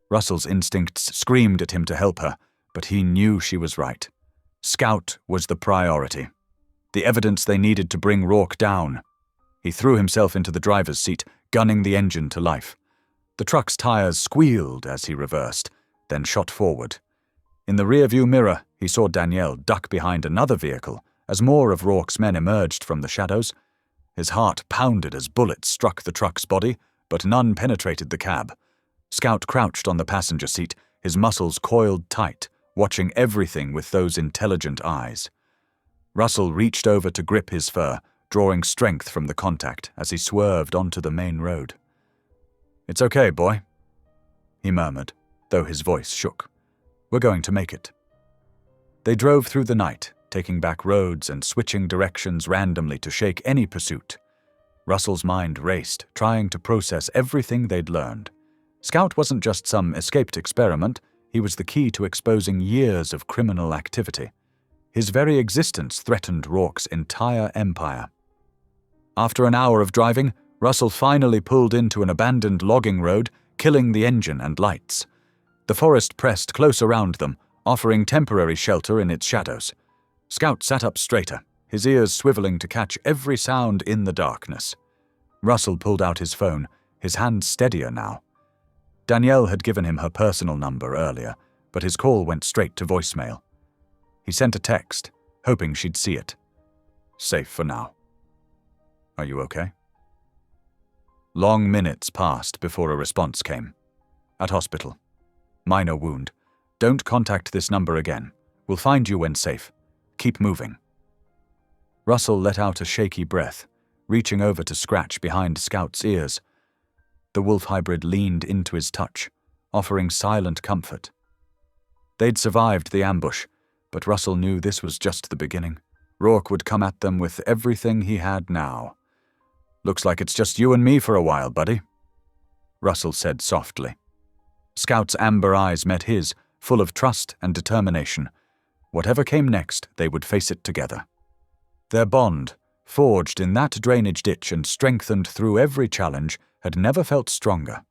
Russell's instincts screamed at him to help her, but he knew she was right. Scout was the priority. The evidence they needed to bring Rourke down. He threw himself into the driver's seat, gunning the engine to life. The truck's tires squealed as he reversed, then shot forward. In the rearview mirror, he saw Danielle duck behind another vehicle as more of Rourke's men emerged from the shadows. His heart pounded as bullets struck the truck's body, but none penetrated the cab. Scout crouched on the passenger seat, his muscles coiled tight, watching everything with those intelligent eyes. Russell reached over to grip his fur, drawing strength from the contact as he swerved onto the main road. "It's okay, boy," he murmured, though his voice shook. "We're going to make it." They drove through the night, taking back roads and switching directions randomly to shake any pursuit. Russell's mind raced, trying to process everything they'd learned. Scout wasn't just some escaped experiment, he was the key to exposing years of criminal activity. His very existence threatened Rourke's entire empire. After an hour of driving, Russell finally pulled into an abandoned logging road, killing the engine and lights. The forest pressed close around them, offering temporary shelter in its shadows. Scout sat up straighter, his ears swiveling to catch every sound in the darkness. Russell pulled out his phone, his hand steadier now. Danielle had given him her personal number earlier, but his call went straight to voicemail. He sent a text, hoping she'd see it. "Safe for now. Are you okay?" Long minutes passed before a response came. "At hospital. Minor wound. Don't contact this number again. We'll find you when safe. Keep moving." Russell let out a shaky breath, reaching over to scratch behind Scout's ears. The wolf hybrid leaned into his touch, offering silent comfort. They'd survived the ambush, but Russell knew this was just the beginning. Rourke would come at them with everything he had now. "Looks like it's just you and me for a while, buddy," Russell said softly. Scout's amber eyes met his, full of trust and determination. Whatever came next, they would face it together. Their bond, forged in that drainage ditch and strengthened through every challenge, had never felt stronger.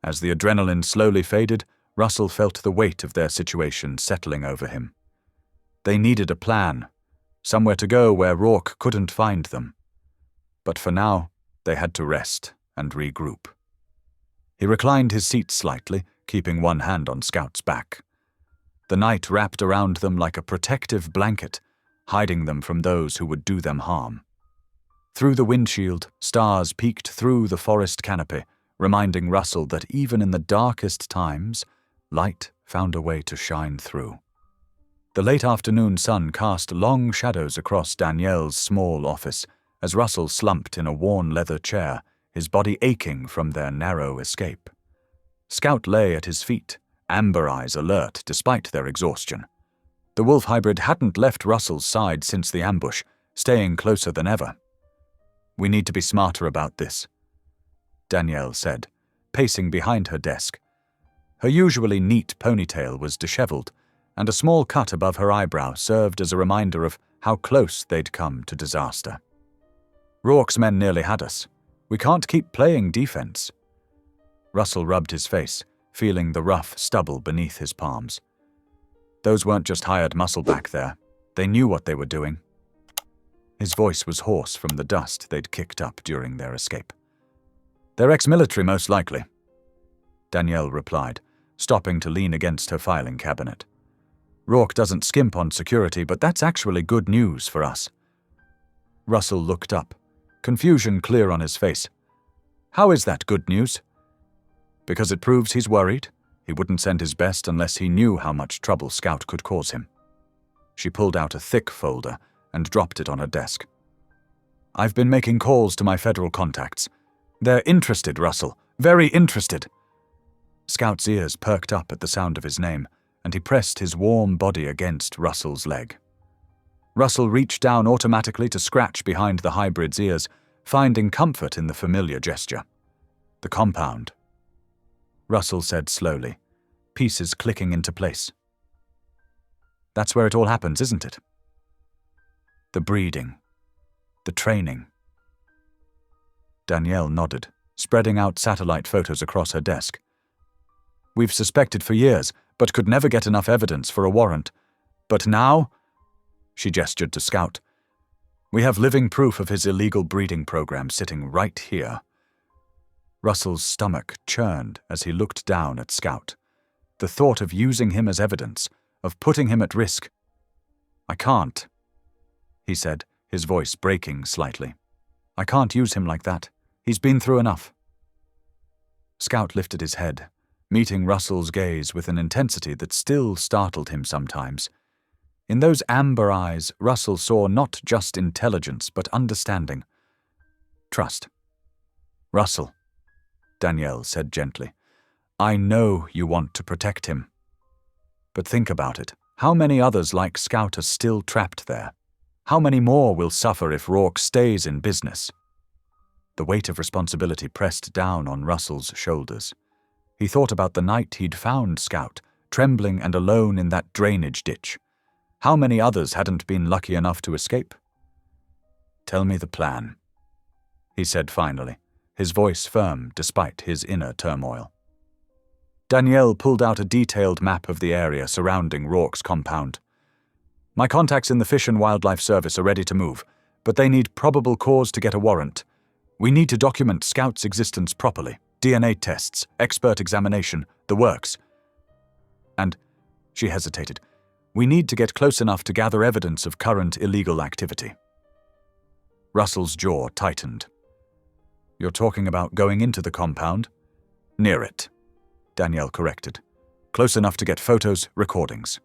As the adrenaline slowly faded, Russell felt the weight of their situation settling over him. They needed a plan, somewhere to go where Rourke couldn't find them. But for now, they had to rest and regroup. He reclined his seat slightly, keeping one hand on Scout's back. The night wrapped around them like a protective blanket, hiding them from those who would do them harm. Through the windshield, stars peeked through the forest canopy, reminding Russell that even in the darkest times, light found a way to shine through. The late afternoon sun cast long shadows across Danielle's small office as Russell slumped in a worn leather chair, his body aching from their narrow escape. Scout lay at his feet, amber eyes alert despite their exhaustion. The wolf hybrid hadn't left Russell's side since the ambush, staying closer than ever. "We need to be smarter about this," Danielle said, pacing behind her desk. Her usually neat ponytail was disheveled, and a small cut above her eyebrow served as a reminder of how close they'd come to disaster. "Rourke's men nearly had us. We can't keep playing defense." Russell rubbed his face, feeling the rough stubble beneath his palms. Those weren't just hired muscle back there. They knew what they were doing. His voice was hoarse from the dust they'd kicked up during their escape. "They're ex-military, most likely," Danielle replied, stopping to lean against her filing cabinet. "Rourke doesn't skimp on security, but that's actually good news for us." Russell looked up, confusion clear on his face. "How is that good news?" "Because it proves he's worried. He wouldn't send his best unless he knew how much trouble Scout could cause him." She pulled out a thick folder and dropped it on her desk. "I've been making calls to my federal contacts. They're interested, Russell. Very interested." Scout's ears perked up at the sound of his name, and he pressed his warm body against Russell's leg. Russell reached down automatically to scratch behind the hybrid's ears, finding comfort in the familiar gesture. "The compound," Russell said slowly, pieces clicking into place. "That's where it all happens, isn't it? The breeding, the training." Danielle nodded, spreading out satellite photos across her desk. "We've suspected for years, but could never get enough evidence for a warrant. But now," she gestured to Scout, "we have living proof of his illegal breeding program sitting right here." Russell's stomach churned as he looked down at Scout. The thought of using him as evidence, of putting him at risk. "I can't," he said, his voice breaking slightly. "I can't use him like that. He's been through enough." Scout lifted his head, meeting Russell's gaze with an intensity that still startled him sometimes. In those amber eyes, Russell saw not just intelligence, but understanding. Trust. "Russell," Danielle said gently, "I know you want to protect him. But think about it. How many others like Scout are still trapped there? How many more will suffer if Rourke stays in business?" The weight of responsibility pressed down on Russell's shoulders. He thought about the night he'd found Scout, trembling and alone in that drainage ditch. How many others hadn't been lucky enough to escape? "Tell me the plan," he said finally, his voice firm despite his inner turmoil. Danielle pulled out a detailed map of the area surrounding Rourke's compound. "My contacts in the Fish and Wildlife Service are ready to move, but they need probable cause to get a warrant. We need to document Scout's existence properly. DNA tests, expert examination, the works. And," she hesitated, "we need to get close enough to gather evidence of current illegal activity." Russell's jaw tightened. "You're talking about going into the compound?" "Near it," Danielle corrected. "Close enough to get photos, recordings.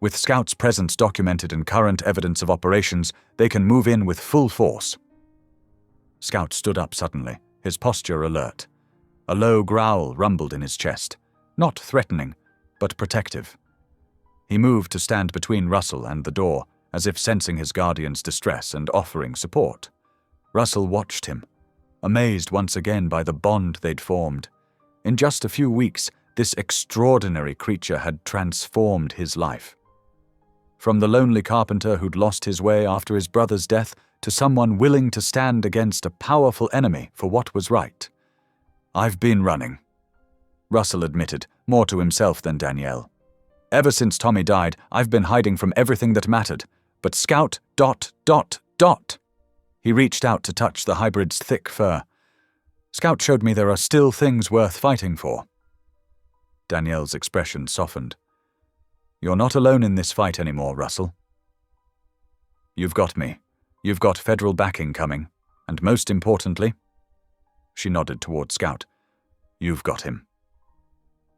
With Scout's presence documented and current evidence of operations, they can move in with full force." Scout stood up suddenly, his posture alert. A low growl rumbled in his chest, not threatening, but protective. He moved to stand between Russell and the door, as if sensing his guardian's distress and offering support. Russell watched him, amazed once again by the bond they'd formed. In just a few weeks, this extraordinary creature had transformed his life. From the lonely carpenter who'd lost his way after his brother's death to someone willing to stand against a powerful enemy for what was right. "I've been running," Russell admitted, more to himself than Danielle. "Ever since Tommy died, I've been hiding from everything that mattered. But Scout... ... He reached out to touch the hybrid's thick fur. "Scout showed me there are still things worth fighting for." Danielle's expression softened. "You're not alone in this fight anymore, Russell. You've got me. You've got federal backing coming. And most importantly," she nodded toward Scout, "you've got him."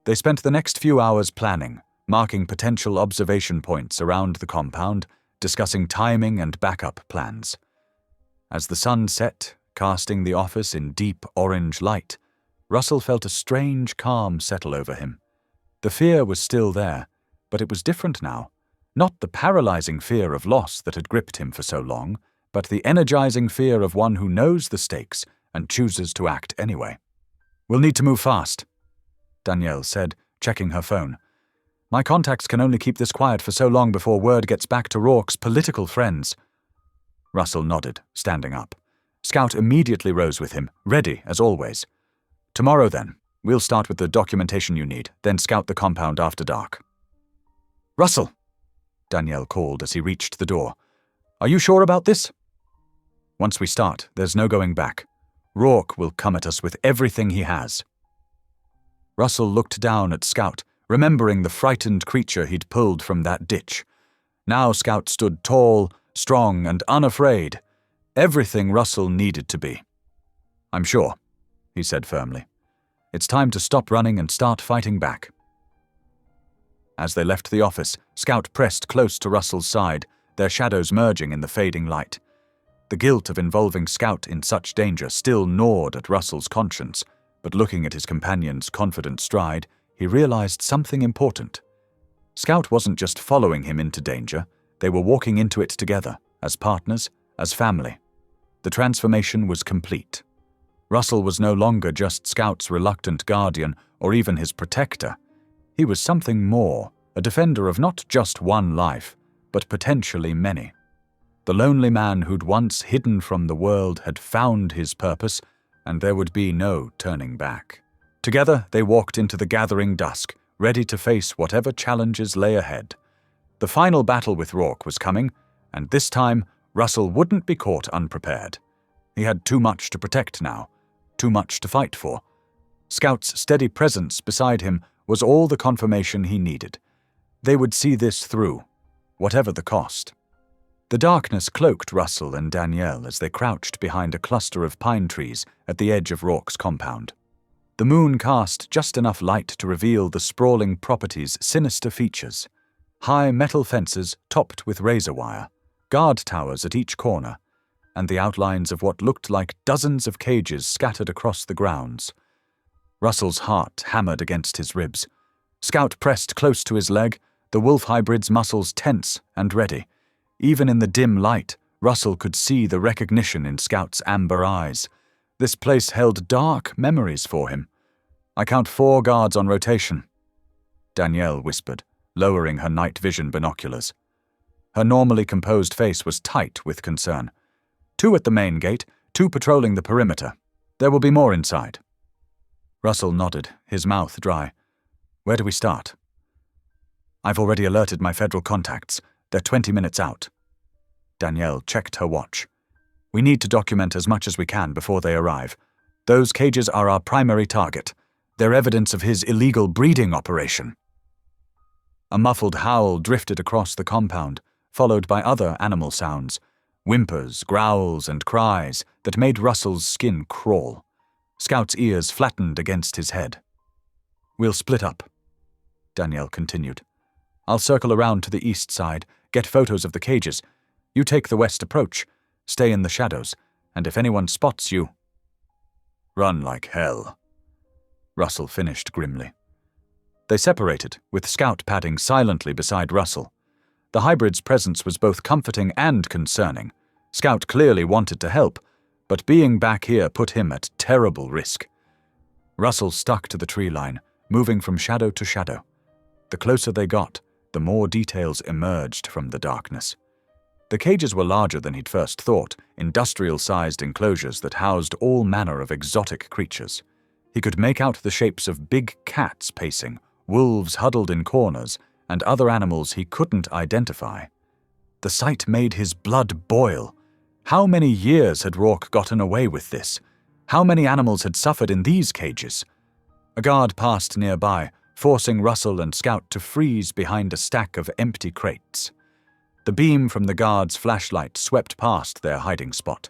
They spent the next few hours planning, marking potential observation points around the compound, discussing timing and backup plans. As the sun set, casting the office in deep orange light, Russell felt a strange calm settle over him. The fear was still there, but it was different now. Not the paralyzing fear of loss that had gripped him for so long, but the energizing fear of one who knows the stakes and chooses to act anyway. "We'll need to move fast," Danielle said, checking her phone. "My contacts can only keep this quiet for so long before word gets back to Rourke's political friends." Russell nodded, standing up. Scout immediately rose with him, ready as always. "Tomorrow then. We'll start with the documentation you need, then scout the compound after dark." "Russell!" Danielle called as he reached the door. "Are you sure about this?" "Once we start, there's no going back. Rourke will come at us with everything he has." Russell looked down at Scout, remembering the frightened creature he'd pulled from that ditch. Now Scout stood tall, strong, and unafraid. Everything Russell needed to be. "I'm sure," he said firmly. "It's time to stop running and start fighting back." As they left the office, Scout pressed close to Russell's side, their shadows merging in the fading light. The guilt of involving Scout in such danger still gnawed at Russell's conscience, but looking at his companion's confident stride, he realized something important. Scout wasn't just following him into danger, they were walking into it together, as partners, as family. The transformation was complete. Russell was no longer just Scout's reluctant guardian or even his protector. He was something more, a defender of not just one life, but potentially many. The lonely man who'd once hidden from the world had found his purpose, and there would be no turning back. Together they walked into the gathering dusk, ready to face whatever challenges lay ahead. The final battle with Rourke was coming, and this time Russell wouldn't be caught unprepared. He had too much to protect now, too much to fight for. Scout's steady presence beside him was all the confirmation he needed. They would see this through, whatever the cost. The darkness cloaked Russell and Danielle as they crouched behind a cluster of pine trees at the edge of Rourke's compound. The moon cast just enough light to reveal the sprawling property's sinister features. High metal fences topped with razor wire, guard towers at each corner, and the outlines of what looked like dozens of cages scattered across the grounds. Russell's heart hammered against his ribs. Scout pressed close to his leg, the wolf hybrid's muscles tense and ready. Even in the dim light, Russell could see the recognition in Scout's amber eyes. This place held dark memories for him. "I count 4 guards on rotation," Danielle whispered, lowering her night vision binoculars. Her normally composed face was tight with concern. 2 at the main gate, 2 patrolling the perimeter. There will be more inside. Russell nodded, his mouth dry. "Where do we start?" "I've already alerted my federal contacts. They're 20 minutes out." Danielle checked her watch. "We need to document as much as we can before they arrive. Those cages are our primary target. They're evidence of his illegal breeding operation." A muffled howl drifted across the compound, followed by other animal sounds, whimpers, growls, and cries that made Russell's skin crawl. Scout's ears flattened against his head. "We'll split up," Danielle continued. "I'll circle around to the east side, get photos of the cages. You take the west approach, stay in the shadows, and if anyone spots you—" "Run like hell," Russell finished grimly. They separated, with Scout padding silently beside Russell. The hybrid's presence was both comforting and concerning. Scout clearly wanted to help, but being back here put him at terrible risk. Russell stuck to the tree line, moving from shadow to shadow. The closer they got, the more details emerged from the darkness. The cages were larger than he'd first thought, industrial-sized enclosures that housed all manner of exotic creatures. He could make out the shapes of big cats pacing, wolves huddled in corners, and other animals he couldn't identify. The sight made his blood boil. How many years had Rourke gotten away with this? How many animals had suffered in these cages? A guard passed nearby, forcing Russell and Scout to freeze behind a stack of empty crates. The beam from the guard's flashlight swept past their hiding spot.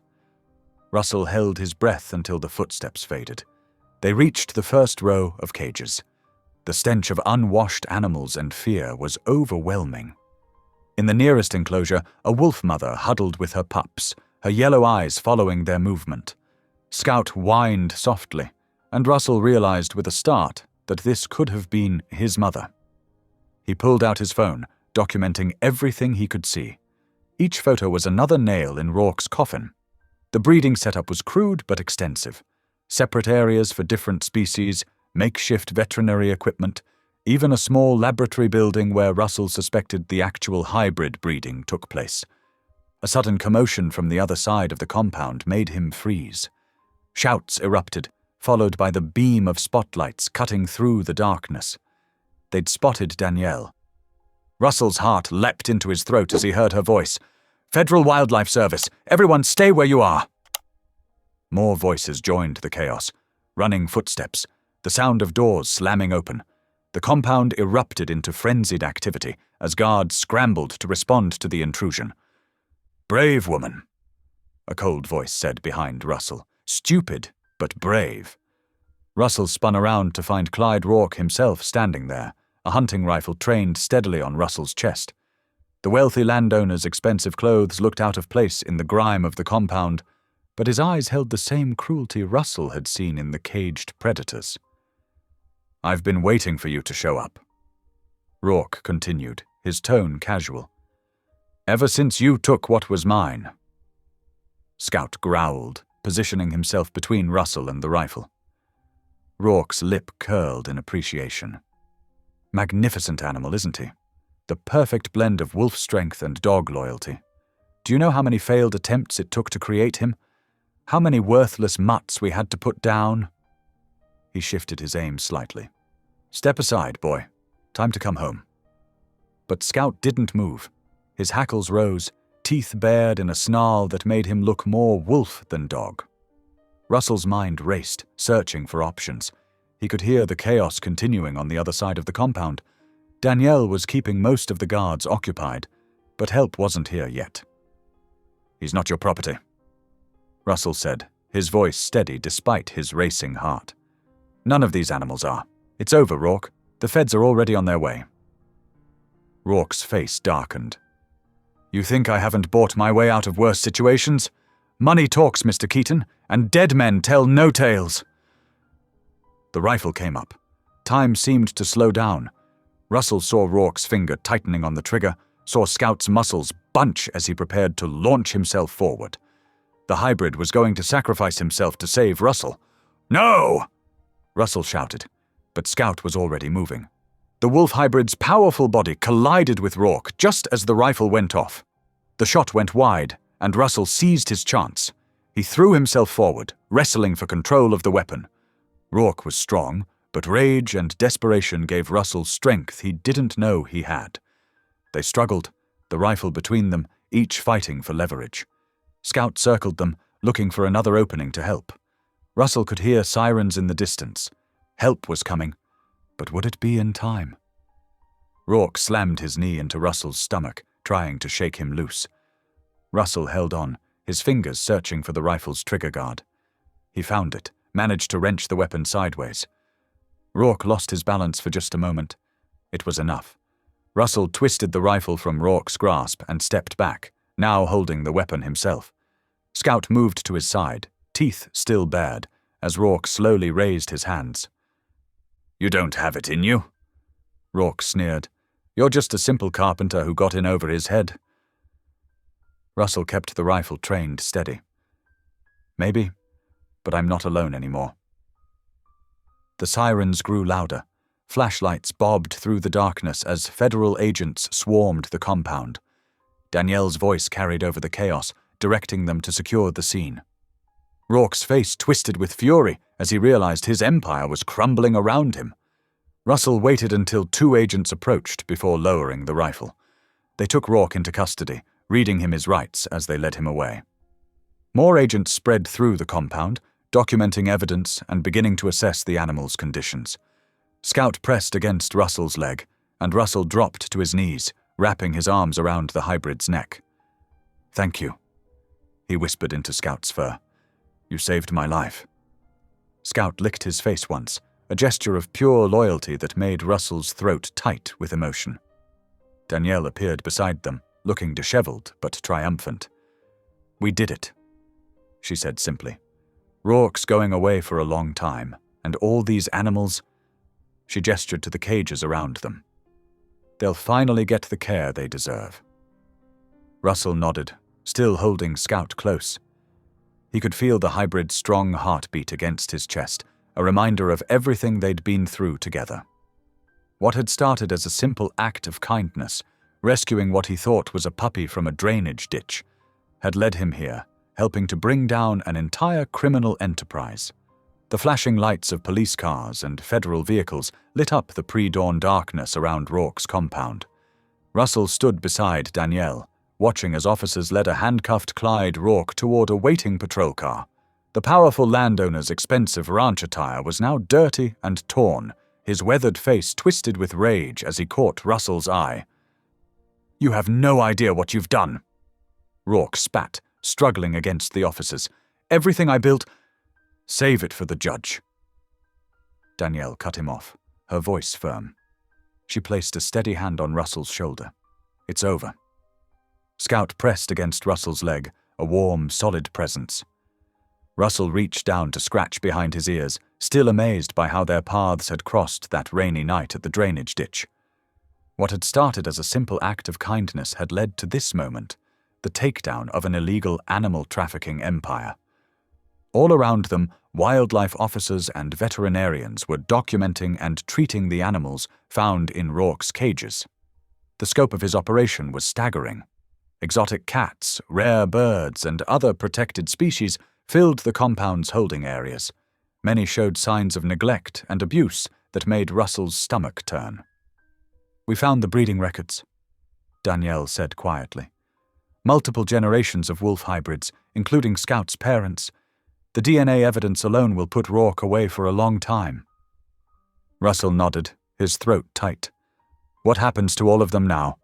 Russell held his breath until the footsteps faded. They reached the first row of cages. The stench of unwashed animals and fear was overwhelming. In the nearest enclosure, a wolf mother huddled with her pups, her yellow eyes following their movement. Scout whined softly, and Russell realized with a start that this could have been his mother. He pulled out his phone, documenting everything he could see. Each photo was another nail in Rourke's coffin. The breeding setup was crude but extensive. Separate areas for different species, makeshift veterinary equipment, even a small laboratory building where Russell suspected the actual hybrid breeding took place. A sudden commotion from the other side of the compound made him freeze. Shouts erupted, followed by the beam of spotlights cutting through the darkness. They'd spotted Danielle. Russell's heart leapt into his throat as he heard her voice. "Federal Wildlife Service, everyone stay where you are!" More voices joined the chaos. Running footsteps, the sound of doors slamming open. The compound erupted into frenzied activity as guards scrambled to respond to the intrusion. "Brave woman," a cold voice said behind Russell. "Stupid, but brave." Russell spun around to find Clyde Rourke himself standing there, a hunting rifle trained steadily on Russell's chest. The wealthy landowner's expensive clothes looked out of place in the grime of the compound, but his eyes held the same cruelty Russell had seen in the caged predators. "I've been waiting for you to show up," Rourke continued, his tone casual. "Ever since you took what was mine." Scout growled, positioning himself between Russell and the rifle. Rourke's lip curled in appreciation. Magnificent animal, isn't he? The perfect blend of wolf strength and dog loyalty. Do you know how many failed attempts it took to create him? How many worthless mutts we had to put down? He shifted his aim slightly. "Step aside, boy. Time to come home." But Scout didn't move. His hackles rose, teeth bared in a snarl that made him look more wolf than dog. Russell's mind raced, searching for options. He could hear the chaos continuing on the other side of the compound. Danielle was keeping most of the guards occupied, but help wasn't here yet. "He's not your property," Russell said, his voice steady despite his racing heart. "None of these animals are. It's over, Rourke. The feds are already on their way." Rourke's face darkened. "You think I haven't bought my way out of worse situations? Money talks, Mr. Keaton, and dead men tell no tales." The rifle came up. Time seemed to slow down. Russell saw Rourke's finger tightening on the trigger, saw Scout's muscles bunch as he prepared to launch himself forward. The hybrid was going to sacrifice himself to save Russell. "No!" Russell shouted, but Scout was already moving. The wolf hybrid's powerful body collided with Rourke just as the rifle went off. The shot went wide, and Russell seized his chance. He threw himself forward, wrestling for control of the weapon. Rourke was strong, but rage and desperation gave Russell strength he didn't know he had. They struggled, the rifle between them, each fighting for leverage. Scout circled them, looking for another opening to help. Russell could hear sirens in the distance. Help was coming, but would it be in time? Rourke slammed his knee into Russell's stomach, trying to shake him loose. Russell held on, his fingers searching for the rifle's trigger guard. He found it, managed to wrench the weapon sideways. Rourke lost his balance for just a moment. It was enough. Russell twisted the rifle from Rourke's grasp and stepped back, now holding the weapon himself. Scout moved to his side, teeth still bared, as Rourke slowly raised his hands. "You don't have it in you," Rourke sneered. "You're just a simple carpenter who got in over his head." Russell kept the rifle trained steady. "Maybe, but I'm not alone anymore." The sirens grew louder. Flashlights bobbed through the darkness as federal agents swarmed the compound. Danielle's voice carried over the chaos, directing them to secure the scene. Rourke's face twisted with fury as he realized his empire was crumbling around him. Russell waited until 2 agents approached before lowering the rifle. They took Rourke into custody, reading him his rights as they led him away. More agents spread through the compound, documenting evidence and beginning to assess the animal's conditions. Scout pressed against Russell's leg, and Russell dropped to his knees, wrapping his arms around the hybrid's neck. "Thank you," he whispered into Scout's fur. "You saved my life." Scout licked his face once, a gesture of pure loyalty that made Russell's throat tight with emotion. Danielle appeared beside them, looking disheveled but triumphant. "We did it," she said simply. "Rourke's going away for a long time, and all these animals—" She gestured to the cages around them. "They'll finally get the care they deserve." Russell nodded, still holding Scout close. He could feel the hybrid's strong heartbeat against his chest, a reminder of everything they'd been through together. What had started as a simple act of kindness, rescuing what he thought was a puppy from a drainage ditch, had led him here, helping to bring down an entire criminal enterprise. The flashing lights of police cars and federal vehicles lit up the pre-dawn darkness around Rourke's compound. Russell stood beside Danielle, watching as officers led a handcuffed Clyde Rourke toward a waiting patrol car. The powerful landowner's expensive ranch attire was now dirty and torn, his weathered face twisted with rage as he caught Russell's eye. "You have no idea what you've done," Rourke spat, struggling against the officers. "Everything I built—" "Save it for the judge." Danielle cut him off, her voice firm. She placed a steady hand on Russell's shoulder. "It's over." Scout pressed against Russell's leg, a warm, solid presence. Russell reached down to scratch behind his ears, still amazed by how their paths had crossed that rainy night at the drainage ditch. What had started as a simple act of kindness had led to this moment, the takedown of an illegal animal trafficking empire. All around them, wildlife officers and veterinarians were documenting and treating the animals found in Rourke's cages. The scope of his operation was staggering. Exotic cats, rare birds, and other protected species filled the compound's holding areas. Many showed signs of neglect and abuse that made Russell's stomach turn. "We found the breeding records," Danielle said quietly. "Multiple generations of wolf hybrids, including Scout's parents. The DNA evidence alone will put Rourke away for a long time." Russell nodded, his throat tight. What happens to all of them now?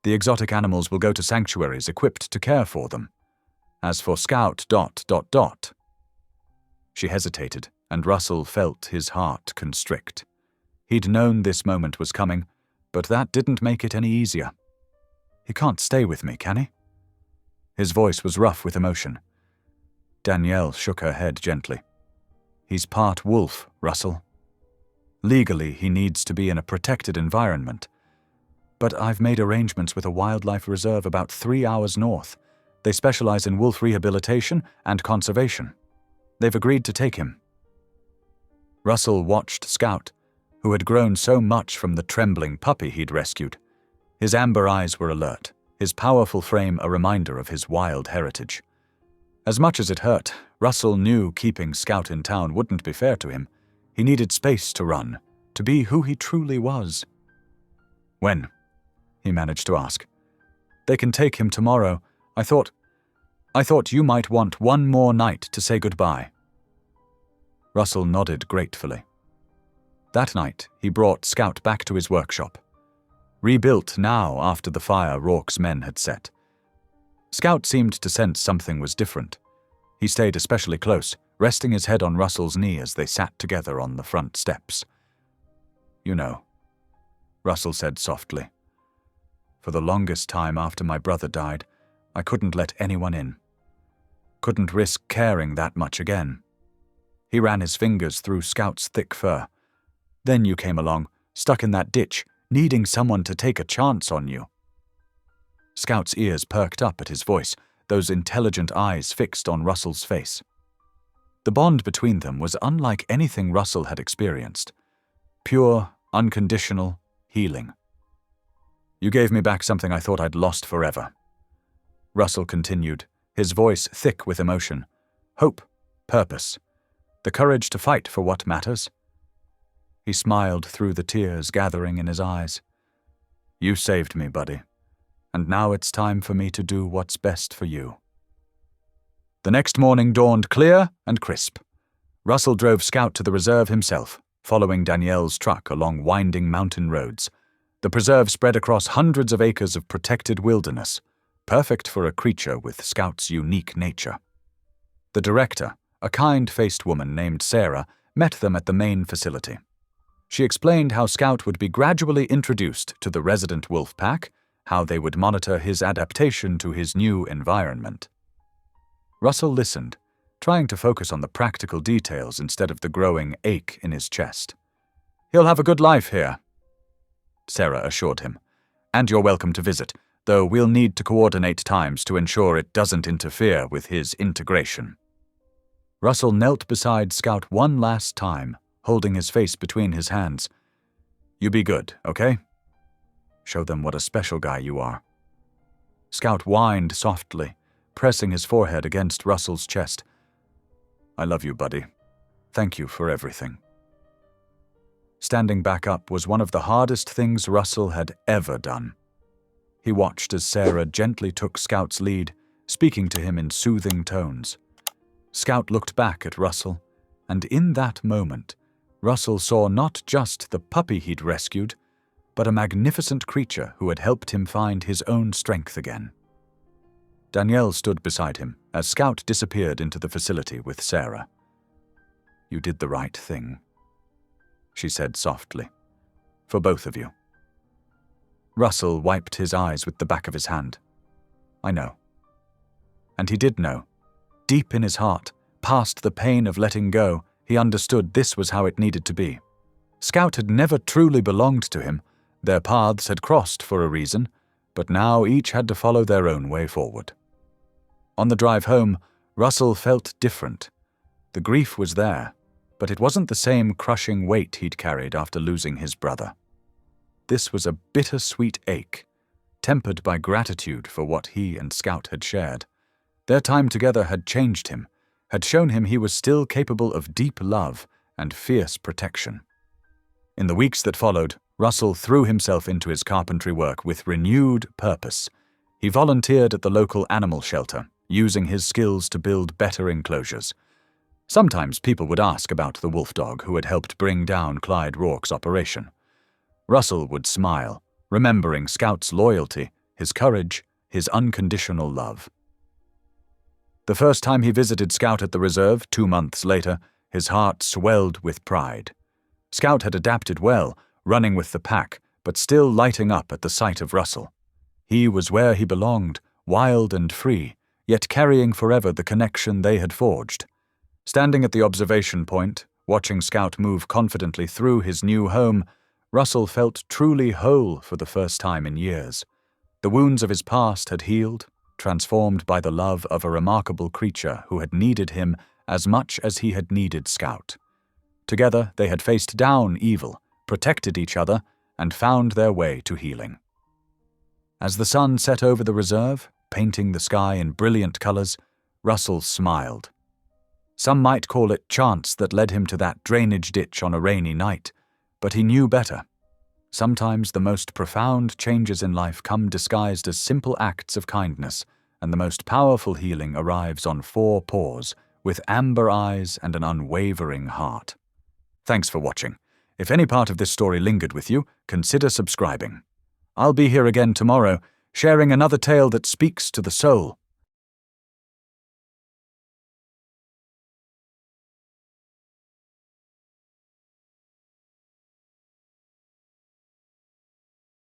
The exotic animals will go to sanctuaries equipped to care for them. As for Scout ... She hesitated, and Russell felt his heart constrict. He'd known this moment was coming, but that didn't make it any easier. He can't stay with me, can he? His voice was rough with emotion. Danielle shook her head gently. He's part wolf, Russell. Legally, he needs to be in a protected environment. But I've made arrangements with a wildlife reserve about 3 hours north. They specialize in wolf rehabilitation and conservation. They've agreed to take him. Russell watched Scout, who had grown so much from the trembling puppy he'd rescued. His amber eyes were alert, his powerful frame a reminder of his wild heritage. As much as it hurt, Russell knew keeping Scout in town wouldn't be fair to him. He needed space to run, to be who he truly was. When? He managed to ask. They can take him tomorrow. I thought you might want one more night to say goodbye. Russell nodded gratefully. That night, he brought Scout back to his workshop. Rebuilt now after the fire Rourke's men had set. Scout seemed to sense something was different. He stayed especially close, resting his head on Russell's knee as they sat together on the front steps. You know, Russell said softly. For the longest time after my brother died, I couldn't let anyone in. Couldn't risk caring that much again. He ran his fingers through Scout's thick fur. Then you came along, stuck in that ditch, needing someone to take a chance on you. Scout's ears perked up at his voice, those intelligent eyes fixed on Russell's face. The bond between them was unlike anything Russell had experienced. Pure, unconditional, healing. You gave me back something I thought I'd lost forever. Russell continued, his voice thick with emotion. Hope, purpose, the courage to fight for what matters. He smiled through the tears gathering in his eyes. You saved me, buddy, and now it's time for me to do what's best for you. The next morning dawned clear and crisp. Russell drove Scout to the reserve himself, following Danielle's truck along winding mountain roads. The preserve spread across hundreds of acres of protected wilderness, perfect for a creature with Scout's unique nature. The director, a kind-faced woman named Sarah, met them at the main facility. She explained how Scout would be gradually introduced to the resident wolf pack, how they would monitor his adaptation to his new environment. Russell listened, trying to focus on the practical details instead of the growing ache in his chest. He'll have a good life here, Sarah assured him, and you're welcome to visit, though we'll need to coordinate times to ensure it doesn't interfere with his integration. Russell knelt beside Scout one last time, holding his face between his hands. You be good, okay? Show them what a special guy you are. Scout whined softly, pressing his forehead against Russell's chest. I love you, buddy. Thank you for everything. Standing back up was one of the hardest things Russell had ever done. He watched as Sarah gently took Scout's lead, speaking to him in soothing tones. Scout looked back at Russell, and in that moment, Russell saw not just the puppy he'd rescued, but a magnificent creature who had helped him find his own strength again. Danielle stood beside him as Scout disappeared into the facility with Sarah. You did the right thing, she said softly, for both of you. Russell wiped his eyes with the back of his hand. I know. And he did know. Deep in his heart, past the pain of letting go, he understood this was how it needed to be. Scout had never truly belonged to him. Their paths had crossed for a reason, but now each had to follow their own way forward. On the drive home, Russell felt different. The grief was there, but it wasn't the same crushing weight he'd carried after losing his brother. This was a bittersweet ache, tempered by gratitude for what he and Scout had shared. Their time together had changed him, had shown him he was still capable of deep love and fierce protection. In the weeks that followed, Russell threw himself into his carpentry work with renewed purpose. He volunteered at the local animal shelter, using his skills to build better enclosures. Sometimes people would ask about the wolf dog who had helped bring down Clyde Rourke's operation. Russell would smile, remembering Scout's loyalty, his courage, his unconditional love. The first time he visited Scout at the reserve, 2 months later, his heart swelled with pride. Scout had adapted well, running with the pack, but still lighting up at the sight of Russell. He was where he belonged, wild and free, yet carrying forever the connection they had forged. Standing at the observation point, watching Scout move confidently through his new home, Russell felt truly whole for the first time in years. The wounds of his past had healed, transformed by the love of a remarkable creature who had needed him as much as he had needed Scout. Together they had faced down evil, protected each other, and found their way to healing. As the sun set over the reserve, painting the sky in brilliant colors, Russell smiled. Some might call it chance that led him to that drainage ditch on a rainy night, but he knew better. Sometimes the most profound changes in life come disguised as simple acts of kindness, and the most powerful healing arrives on 4 paws, with amber eyes and an unwavering heart. Thanks for watching. If any part of this story lingered with you, consider subscribing. I'll be here again tomorrow, sharing another tale that speaks to the soul.